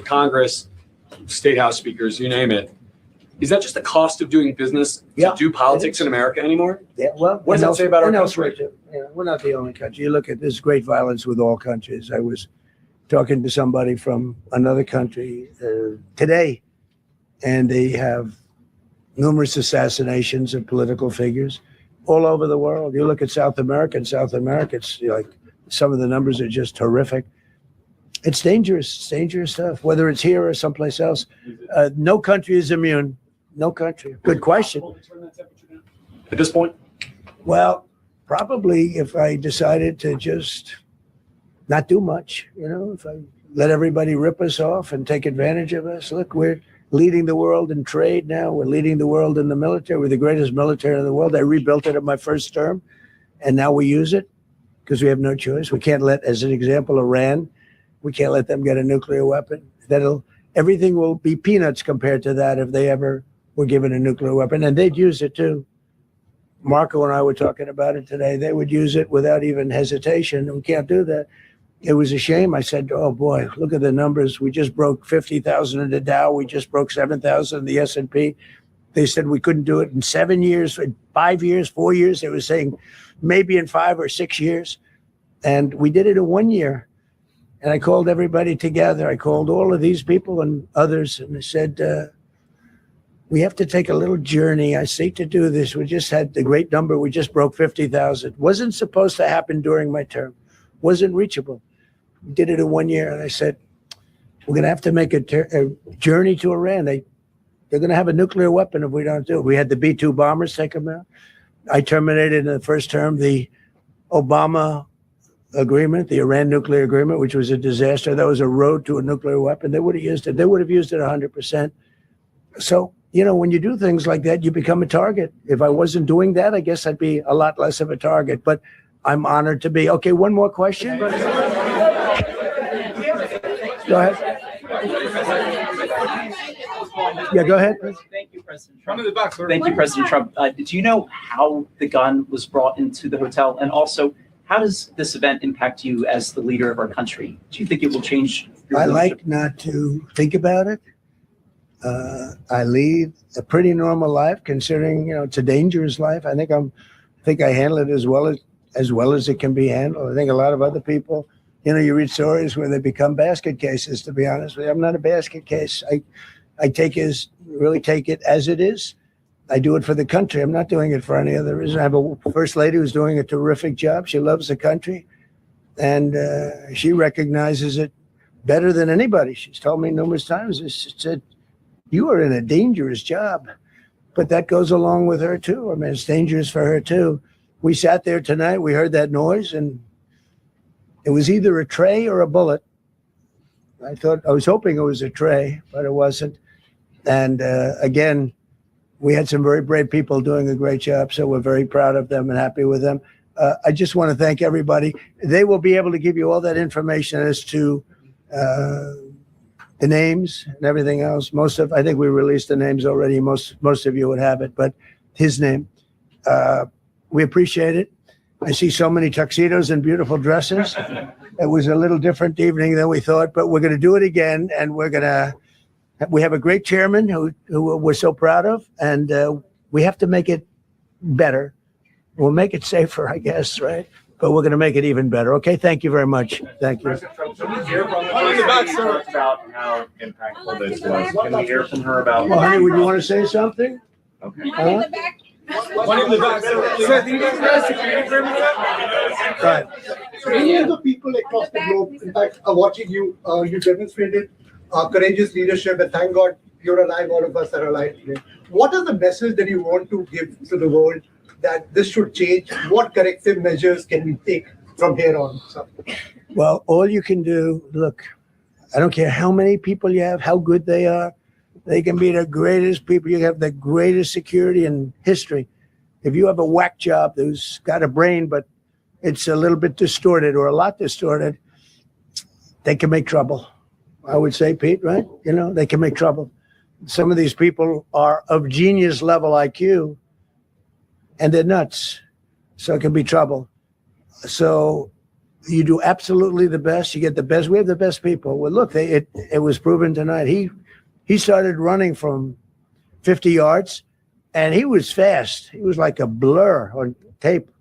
Speaker 22: Congress, state house speakers, you name it. Is that just the cost of doing business to do politics in America anymore?
Speaker 14: Yeah. Well,
Speaker 22: what does that say about our country?
Speaker 14: We're not the only country. You look at this great violence with all countries. I was talking to somebody from another country today, and they have numerous assassinations of political figures all over the world. You look at South America, it's like some of the numbers are just horrific. It's dangerous stuff, whether it's here or someplace else. No country is immune. No country. Good question.
Speaker 22: At this point?
Speaker 14: Well, probably if I decided to just not do much, if I let everybody rip us off and take advantage of us. Look, we're leading the world in trade now. We're leading the world in the military. We're the greatest military in the world. I rebuilt it in my first term, and now we use it because we have no choice. We can't let, as an example, Iran, we can't let them get a nuclear weapon. Everything will be peanuts compared to that if they ever were given a nuclear weapon, and they'd use it too. Marco and I were talking about it today. They would use it without even hesitation, and we can't do that. It was a shame. I said, oh boy, look at the numbers. We just broke 50,000 in the Dow. We just broke 7,000 in the S&P. They said we couldn't do it in 7 years, 5 years, 4 years. They were saying maybe in 5 or 6 years. And we did it in 1 year. And I called everybody together. I called all of these people and others, and I said, we have to take a little journey. I seek to do this. We just had the great number. We just broke 50,000. Wasn't supposed to happen during my term. Wasn't reachable. We did it in 1 year. And I said, we're going to have to make a journey to Iran. They're going to have a nuclear weapon if we don't do it. We had the B-2 bombers take them out. I terminated in the first term the Obama agreement, the Iran nuclear agreement, which was a disaster. That was a road to a nuclear weapon. They would have used it. They would have used it 100%. So, when you do things like that, you become a target. If I wasn't doing that, I guess I'd be a lot less of a target. But I'm honored to be. Okay, one more question. Go ahead. Yeah, go ahead.
Speaker 23: Thank you, President Trump. Thank you, President Trump. Do you know how the gun was brought into the hotel? And also, how does this event impact you as the leader of our country? Do you think it will change your
Speaker 14: I
Speaker 23: leadership?
Speaker 14: like not to think about it. I lead a pretty normal life, considering it's a dangerous life. I think I handle it as well as it can be handled. I think a lot of other people, you read stories where they become basket cases. To be honest with you, I'm not a basket case. I really take it as it is. I do it for the country. I'm not doing it for any other reason. I have a first lady who's doing a terrific job. She loves the country, and she recognizes it better than anybody. She's told me numerous times. She said, "You are in a dangerous job," but that goes along with her too. I mean, it's dangerous for her too. We sat there tonight. We heard that noise, and it was either a tray or a bullet. I was hoping it was a tray, but it wasn't. And again, we had some very brave people doing a great job, so we're very proud of them and happy with them. I just want to thank everybody. They will be able to give you all that information as to the names and everything else. I think we released the names already. Most of you would have it, but his name. We appreciate it. I see so many tuxedos and beautiful dresses. It was a little different evening than we thought, but we're going to do it again, and we have a great chairman who we're so proud of, and we have to make it better. We'll make it safer, I guess, right? But we're going to make it even better. Okay, thank you very much. Thank you.
Speaker 18: Can we hear from the about how impactful this was? Can we hear from her about?
Speaker 14: Well, honey, would you want to say something?
Speaker 18: Okay.
Speaker 14: Huh?
Speaker 11: One in the back, sir.
Speaker 14: Right.
Speaker 3: Many of the people across the globe, in fact, are watching you. You demonstrated courageous leadership, and thank God you're alive. All of us are alive today. What is the message that you want to give to the world that this should change? What corrective measures can we take from here on?
Speaker 14: Well, all you can do, look, I don't care how many people you have, how good they are. They can be the greatest people. You have the greatest security in history. If you have a whack job who's got a brain, but it's a little bit distorted or a lot distorted, they can make trouble. I would say, Pete, right? You know, they can make trouble. Some of these people are of genius level IQ, and they're nuts. So it can be trouble. So you do absolutely the best. You get the best. We have the best people. Well, look, it was proven tonight. He started running from 50 yards, and he was fast. He was like a blur on tape.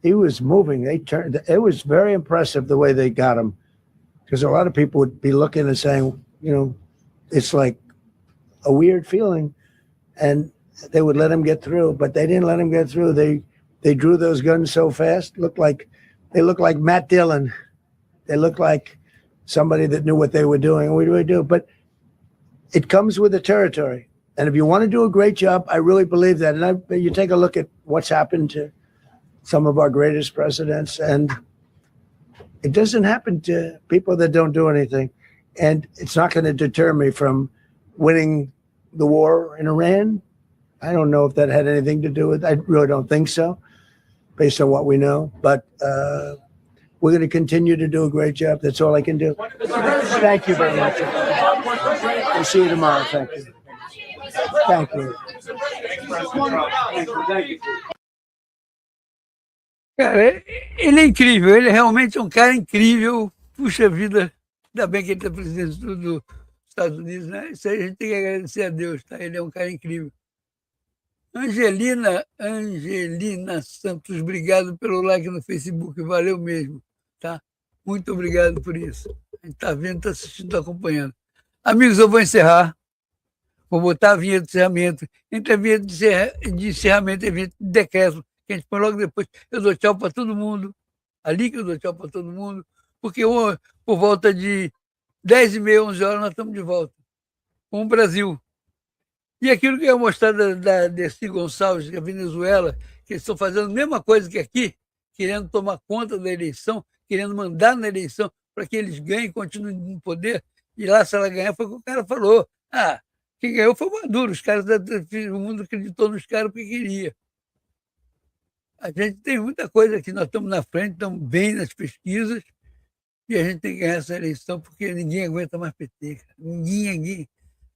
Speaker 14: He was moving. It was very impressive the way they got him, because a lot of people would be looking and saying, you know, it's like a weird feeling, and they would let him get through, but they didn't let him get through. They drew those guns so fast. They looked like Matt Dillon. They looked like somebody that knew what they were doing. What do we do? But it comes with the territory. And if you want to do a great job, I really believe that. And you take a look at what's happened to some of our greatest presidents, and it doesn't happen to people that don't do anything. And it's not going to deter me from winning the war in Iran. I don't know if that had anything to do with it. I really don't think so, based on what we know. But we're going to continue to do a great job. That's all I can do. Thank you very much. We'll see you tomorrow. Thank you. Thank you.
Speaker 1: Cara, ele é incrível, ele realmente é um cara incrível. Puxa vida, ainda bem que ele está presidente dos Estados Unidos, né? Isso aí a gente tem que agradecer a Deus, tá? Ele é um cara incrível. Angelina Santos, obrigado pelo like no Facebook, valeu mesmo, tá? Muito obrigado por isso. A gente está vendo, está assistindo, está acompanhando. Amigos, eu vou encerrar. Vou botar a vinheta de encerramento. Entre a vinheta de encerramento e a vinheta de decreto, que a gente põe logo depois. Eu dou tchau para todo mundo. Ali que eu dou tchau para todo mundo. Porque por volta de 10h30, 11 horas, nós estamos de volta com o Brasil. E aquilo que eu ia mostrar da Desi Gonçalves, da Venezuela, que eles estão fazendo a mesma coisa que aqui, querendo tomar conta da eleição, querendo mandar na eleição para que eles ganhem e continuem no poder. E lá, se ela ganhar, foi o que o cara falou. Quem ganhou foi o Maduro. O mundo acreditou nos caras porque queria. A gente tem muita coisa aqui. Nós estamos na frente, estamos bem nas pesquisas, e a gente tem que ganhar essa eleição porque ninguém aguenta mais PT. Cara. Ninguém.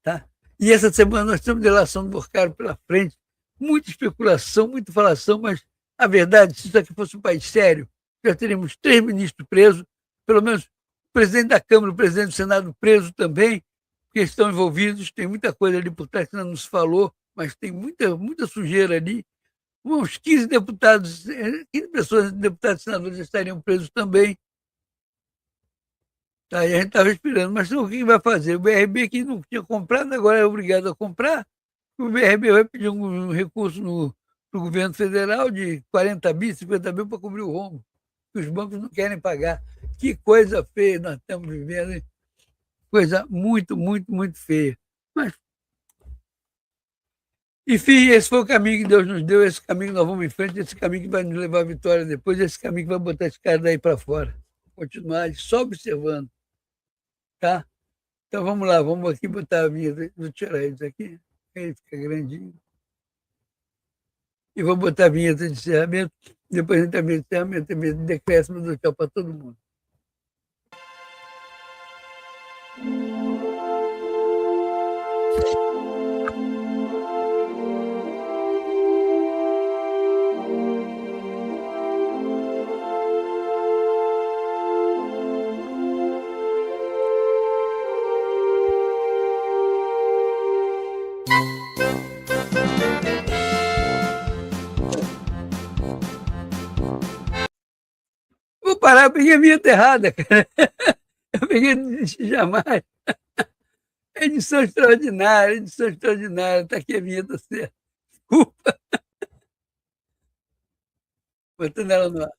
Speaker 1: Tá? E essa semana nós temos delação do Burcaro pela frente. Muita especulação, muita falação, mas a verdade, se isso aqui fosse um país sério, já teríamos 3 ministros presos, pelo menos o presidente da Câmara, o presidente do Senado preso também, que estão envolvidos. Tem muita coisa ali por trás que não se falou, mas tem muita sujeira ali. Uns 15 deputados, 15 pessoas, deputados e senadores, estariam presos também. Tá, e a gente estava esperando, mas o que vai fazer? O BRB, que não tinha comprado, agora é obrigado a comprar. O BRB vai pedir um recurso para o governo federal de 40 bi, 50 bi para cobrir o rombo, que os bancos não querem pagar. Que coisa feia nós estamos vivendo, hein? coisa muito, muito, muito feia. Mas, enfim, esse foi o caminho que Deus nos deu, esse caminho que nós vamos em frente, esse caminho que vai nos levar à vitória depois, esse caminho que vai botar esse cara daí para fora. Continuar só observando, tá? Então vamos lá, vamos aqui botar a vinheta, vou tirar isso aqui, aí fica grandinho. E vou botar a vinheta de encerramento, depois a gente também encerramento, também decréscimo do tchau para todo mundo. Vou parar, eu peguei a vinheta errada, cara. Eu peguei jamais. Edição extraordinária, tá aqui a vinheta certa. Desculpa. Botando ela no ar.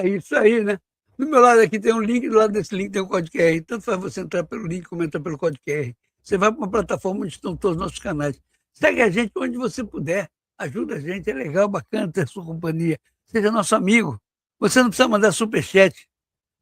Speaker 1: É isso aí, né? Do meu lado aqui tem um link, do lado desse link tem um código QR. Tanto faz você entrar pelo link como entrar pelo código QR. Você vai para uma plataforma onde estão todos os nossos canais. Segue a gente onde você puder. Ajuda a gente, é legal, bacana ter a sua companhia. Seja nosso amigo. Você não precisa mandar superchat.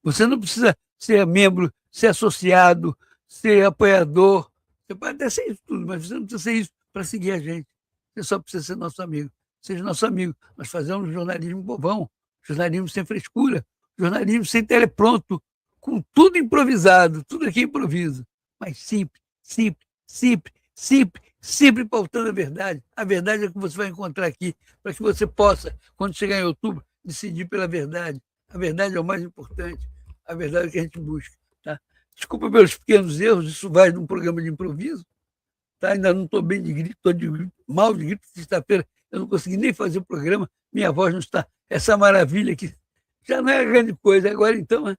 Speaker 1: Você não precisa ser membro, ser associado, ser apoiador. Você pode até ser isso tudo, mas você não precisa ser isso para seguir a gente. Você só precisa ser nosso amigo. Seja nosso amigo. Nós fazemos jornalismo bobão. Jornalismo sem frescura, jornalismo sem telepronto, com tudo improvisado, tudo aqui é improviso, mas simples, simples, simples, simples, sempre pautando a verdade. A verdade é que você vai encontrar aqui, para que você possa, quando chegar em outubro, decidir pela verdade. A verdade é o mais importante, a verdade é o que a gente busca. Tá? Desculpa pelos pequenos erros, isso vai de um programa de improviso, tá? Ainda não estou bem de gripe, estou mal de gripe, sexta-feira eu não consegui nem fazer o programa, minha voz não está essa maravilha que já não é grande coisa, agora então, né?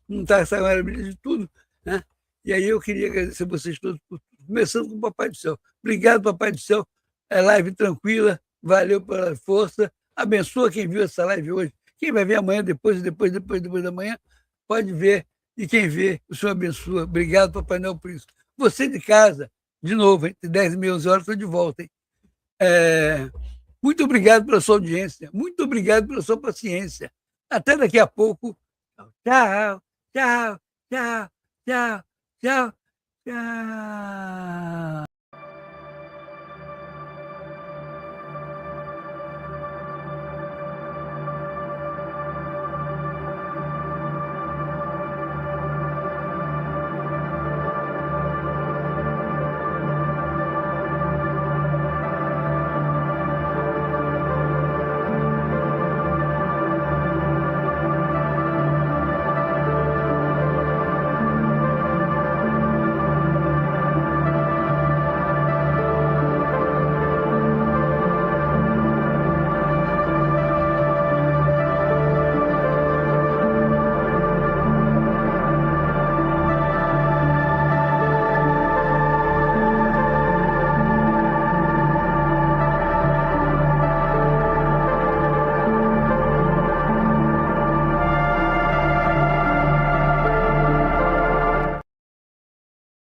Speaker 1: Não está essa maravilha de tudo, né? E aí eu queria agradecer vocês todos, começando com o Papai do Céu. Obrigado, Papai do Céu, é live tranquila, valeu pela força, abençoa quem viu essa live hoje, quem vai ver amanhã, depois da manhã, pode ver, e quem vê, o Senhor abençoa. Obrigado, Papai Noel, por isso. Você de casa, de novo, entre 10 e meia 11 horas, estou de volta, hein? Muito obrigado pela sua audiência, muito obrigado pela sua paciência. Até daqui a pouco. Tchau, tchau, tchau, tchau, tchau, tchau.